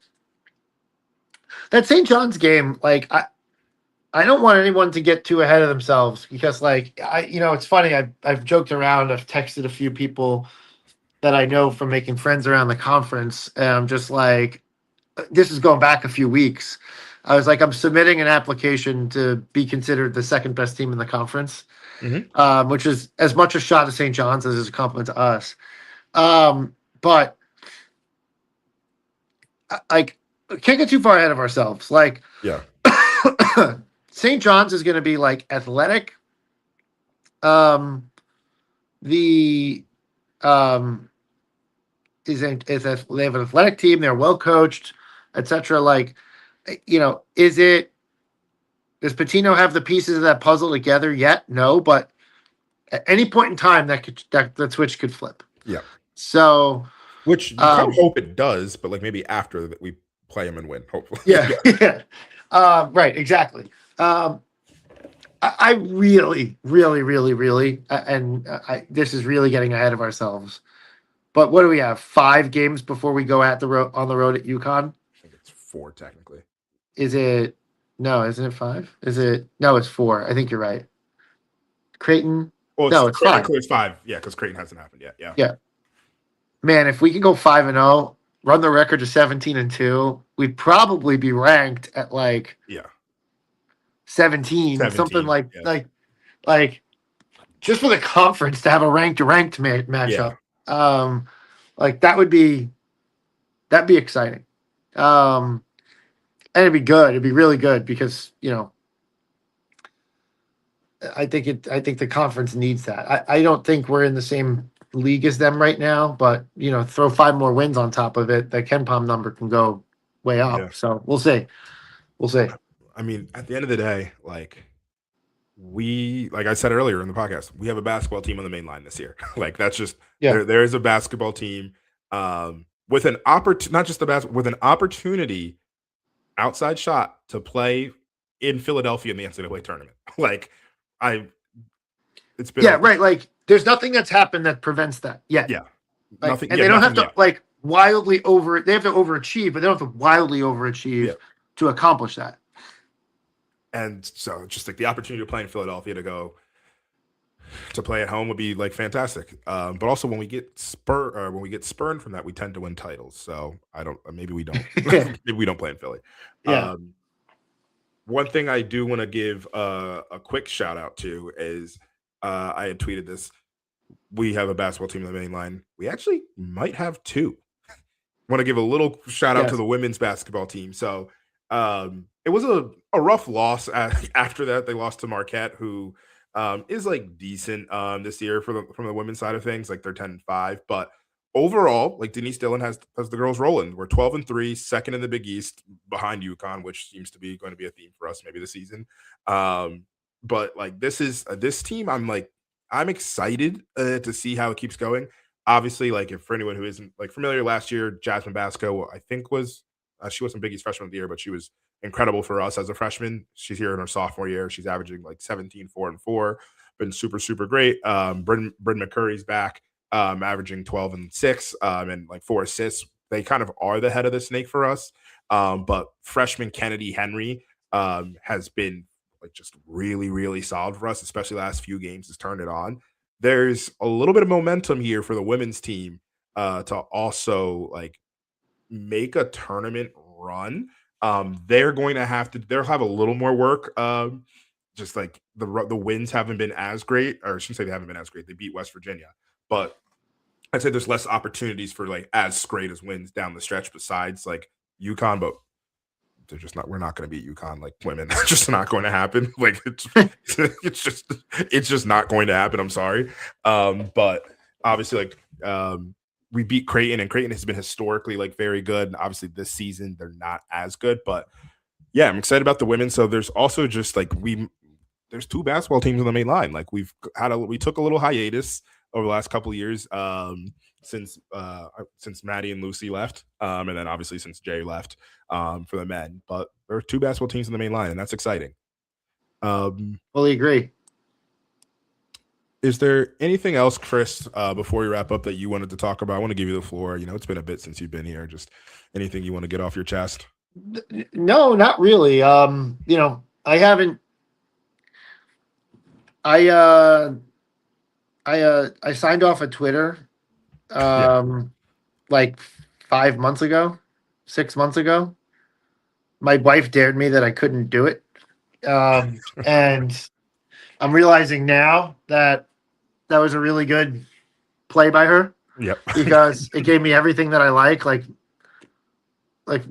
That St. John's game, like, I don't want anyone to get too ahead of themselves because, like, it's funny. I've joked around. I've texted a few people that I know from making friends around the conference, and I'm just like, this is going back a few weeks. I was like, I'm submitting an application to be considered the second best team in the conference, which is as much a shot at St. John's as is a compliment to us. But like, can't get too far ahead of ourselves. Like, St. John's is going to be like athletic. The they have an athletic team. They're well coached, etc. Like, does Patino have the pieces of that puzzle together yet? No, but at any point in time, that switch could flip. Yeah. So, which you kind of hope it does, but like maybe after that we play him and win, hopefully. Yeah. Yeah. Right. Exactly. I really, really, really, really, and this is really getting ahead of ourselves. But what do we have? 5 games before we go on the road at UConn? I think it's 4 technically. Is it? No, isn't it 5? Is it? No, it's 4. I think you're right. Creighton. Well, no, it's 5. It's 5. Yeah, because Creighton hasn't happened yet. Yeah. Yeah. Man, if we can go 5-0, run the record to 17-2, we'd probably be ranked at like 17 something like just for the conference to have a ranked matchup. Yeah. Like that'd be exciting. And it'd be good. It'd be really good because, I think the conference needs that. I don't think we're in the same league as them right now, but throw 5 more wins on top of it, the KenPom number can go way up. Yeah. So we'll see. I mean, at the end of the day, like I said earlier in the podcast, we have a basketball team on the main line this year. Like that's just there is a basketball team with an with an opportunity outside shot to play in Philadelphia in the NCAA tournament. Like it's been right. Like there's nothing that's happened that prevents that yet. Yeah. Like, nothing, and they don't have to like wildly they have to overachieve, but they don't have to wildly overachieve to accomplish that. And so just like the opportunity to play in Philadelphia to play at home would be like fantastic. But also when we get spurned from that, we tend to win titles. So maybe we don't, maybe we don't play in Philly. Yeah. One thing I do want to give a quick shout out to is I had tweeted this. We have a basketball team on the main line. We actually might have 2. Want to give a little shout out to the women's basketball team. So it was a rough loss after that. They lost to Marquette, who is like decent this year from the women's side of things. Like they're 10-5, but overall, like Denise Dillon has the girls rolling. We're 12-3, second in the Big East behind UConn, which seems to be going to be a theme for us maybe this season. But like this team, I'm excited to see how it keeps going. Obviously, like if for anyone who isn't like familiar, last year Jasmine Basco, I think she wasn't Big East freshman of the year, but she was incredible for us as a freshman. She's here in her sophomore year. She's averaging like 17, 4 and 4. Been super, super great. Bryn McCurry's back, averaging 12 and 6 and like 4 assists. They kind of are the head of the snake for us. But freshman Kennedy Henry has been like just really, really solid for us, especially last few games has turned it on. There's a little bit of momentum here for the women's team to also like make a tournament run. They'll have a little more work. Just like the wins haven't been as great, or I shouldn't say they haven't been as great. They beat West Virginia, but I'd say there's less opportunities for like as great as wins down the stretch besides like UConn, but we're not going to beat UConn like women. It's just not going to happen. Like it's just not going to happen. I'm sorry. But obviously like we beat Creighton, and Creighton has been historically like very good. And obviously this season they're not as good, but yeah, I'm excited about the women. So there's also just like there's 2 basketball teams on the main line. Like we took a little hiatus over the last couple of years since Maddie and Lucy left, and then obviously since Jay left for the men. But there are 2 basketball teams on the main line, and that's exciting. Fully agree. Is there anything else, Chris, before we wrap up that you wanted to talk about? I want to give you the floor. It's been a bit since you've been here. Just anything you want to get off your chest? No, not really. I haven't. I signed off of Twitter like 5 months ago, 6 months ago. My wife dared me that I couldn't do it. And I'm realizing now that was a really good play by her. Yep. Because it gave me everything that I like. Like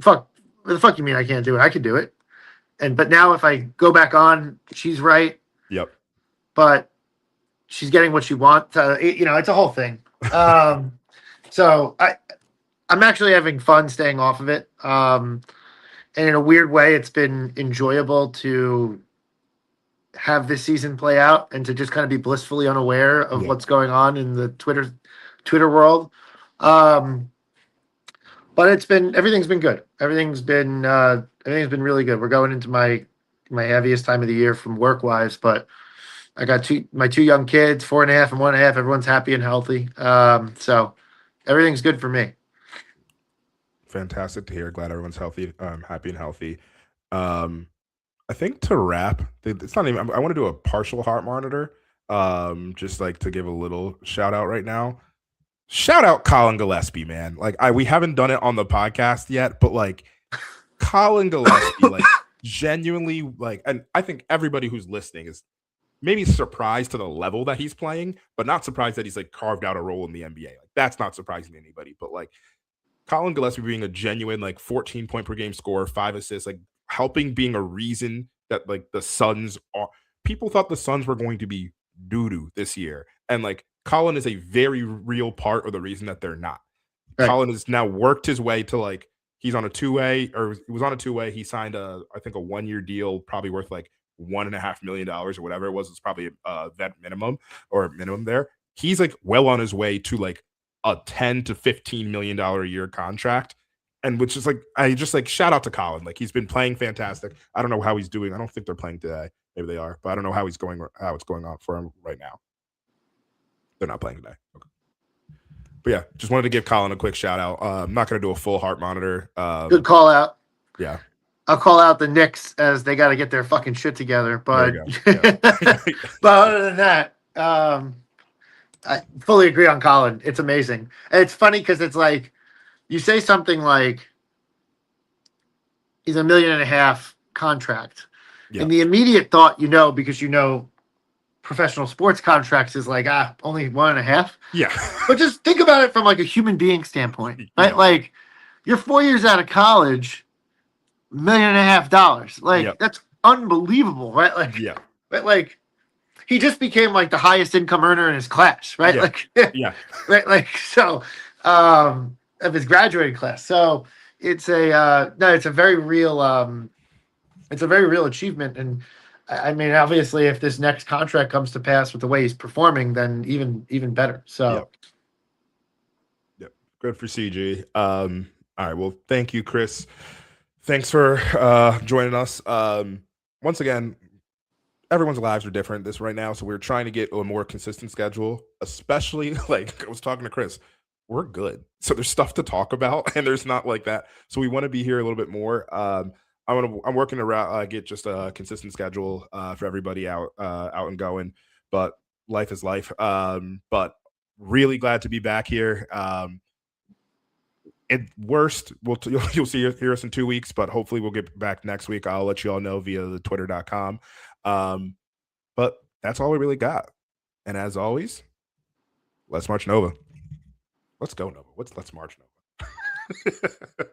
fuck, what the fuck you mean I can't do it? I can do it. but now if I go back on, she's right. Yep. But she's getting what she wants. It's a whole thing. So I'm actually having fun staying off of it. And in a weird way, it's been enjoyable to have this season play out and to just kind of be blissfully unaware of what's going on in the Twitter world. But everything's been good. Everything's been really good. We're going into my heaviest time of the year from work wise, but I got my two young kids, 4.5 and 1.5. Everyone's happy and healthy. So everything's good for me. Fantastic to hear. Glad everyone's healthy, happy and healthy. I think to wrap, it's not even. I want to do a partial heart monitor, just like to give a little shout out right now. Shout out Colin Gillespie, man. Like we haven't done it on the podcast yet, but like Colin Gillespie, like genuinely, like, and I think everybody who's listening is maybe surprised to the level that he's playing, but not surprised that he's like carved out a role in the NBA. Like that's not surprising to anybody, but like Colin Gillespie being a genuine like 14 point per game scorer, 5 assists, like helping being a reason that like the Suns are. People thought the Suns were going to be doo-doo this year, and like Colin is a very real part of the reason that they're not. Right. Colin has now worked his way to like he's on a 2-way, or he was on a 2-way. He signed I think a 1-year deal, probably worth like $1.5 million or whatever it was. It's probably that minimum there. He's like well on his way to like a $10 to $15 million a year contract. And which is like, I just like shout out to Colin. Like he's been playing fantastic. I don't know how he's doing. I don't think they're playing today. Maybe they are, but I don't know how it's going on for him right now. They're not playing today. Okay. But yeah, just wanted to give Colin a quick shout out. I'm not going to do a full heart monitor. Good call out. Yeah. I'll call out the Knicks as they got to get their fucking shit together. But, yeah. But other than that, I fully agree on Colin. It's amazing. And it's funny because it's like, you say something like, he's $1.5 million contract. Yeah. And the immediate thought, because professional sports contracts is like, only 1.5. Yeah. But just think about it from like a human being standpoint, right? Yeah. Like you're 4 years out of college, $1.5 million. Like that's unbelievable, right? Like, yeah. But like he just became like the highest income earner in his class, right? Yeah. Like, yeah. Right. Like, so, of his graduating class. So it's it's a very real achievement. And I mean, obviously if this next contract comes to pass with the way he's performing, then even better. So yep. Good for CG. All right. Well, thank you, Chris. Thanks for joining us. Once again, everyone's lives are different this right now. So we're trying to get a more consistent schedule, especially like I was talking to Chris. We're good. So there's stuff to talk about and there's not like that. So we want to be here a little bit more. I'm working to get just a consistent schedule for everybody out and going, but life is life. But really glad to be back here. At worst, you'll hear us in 2 weeks, but hopefully we'll get back next week. I'll let you all know via the twitter.com. But that's all we really got. And as always, let's march Nova. Let's go, Nova. Let's march Nova.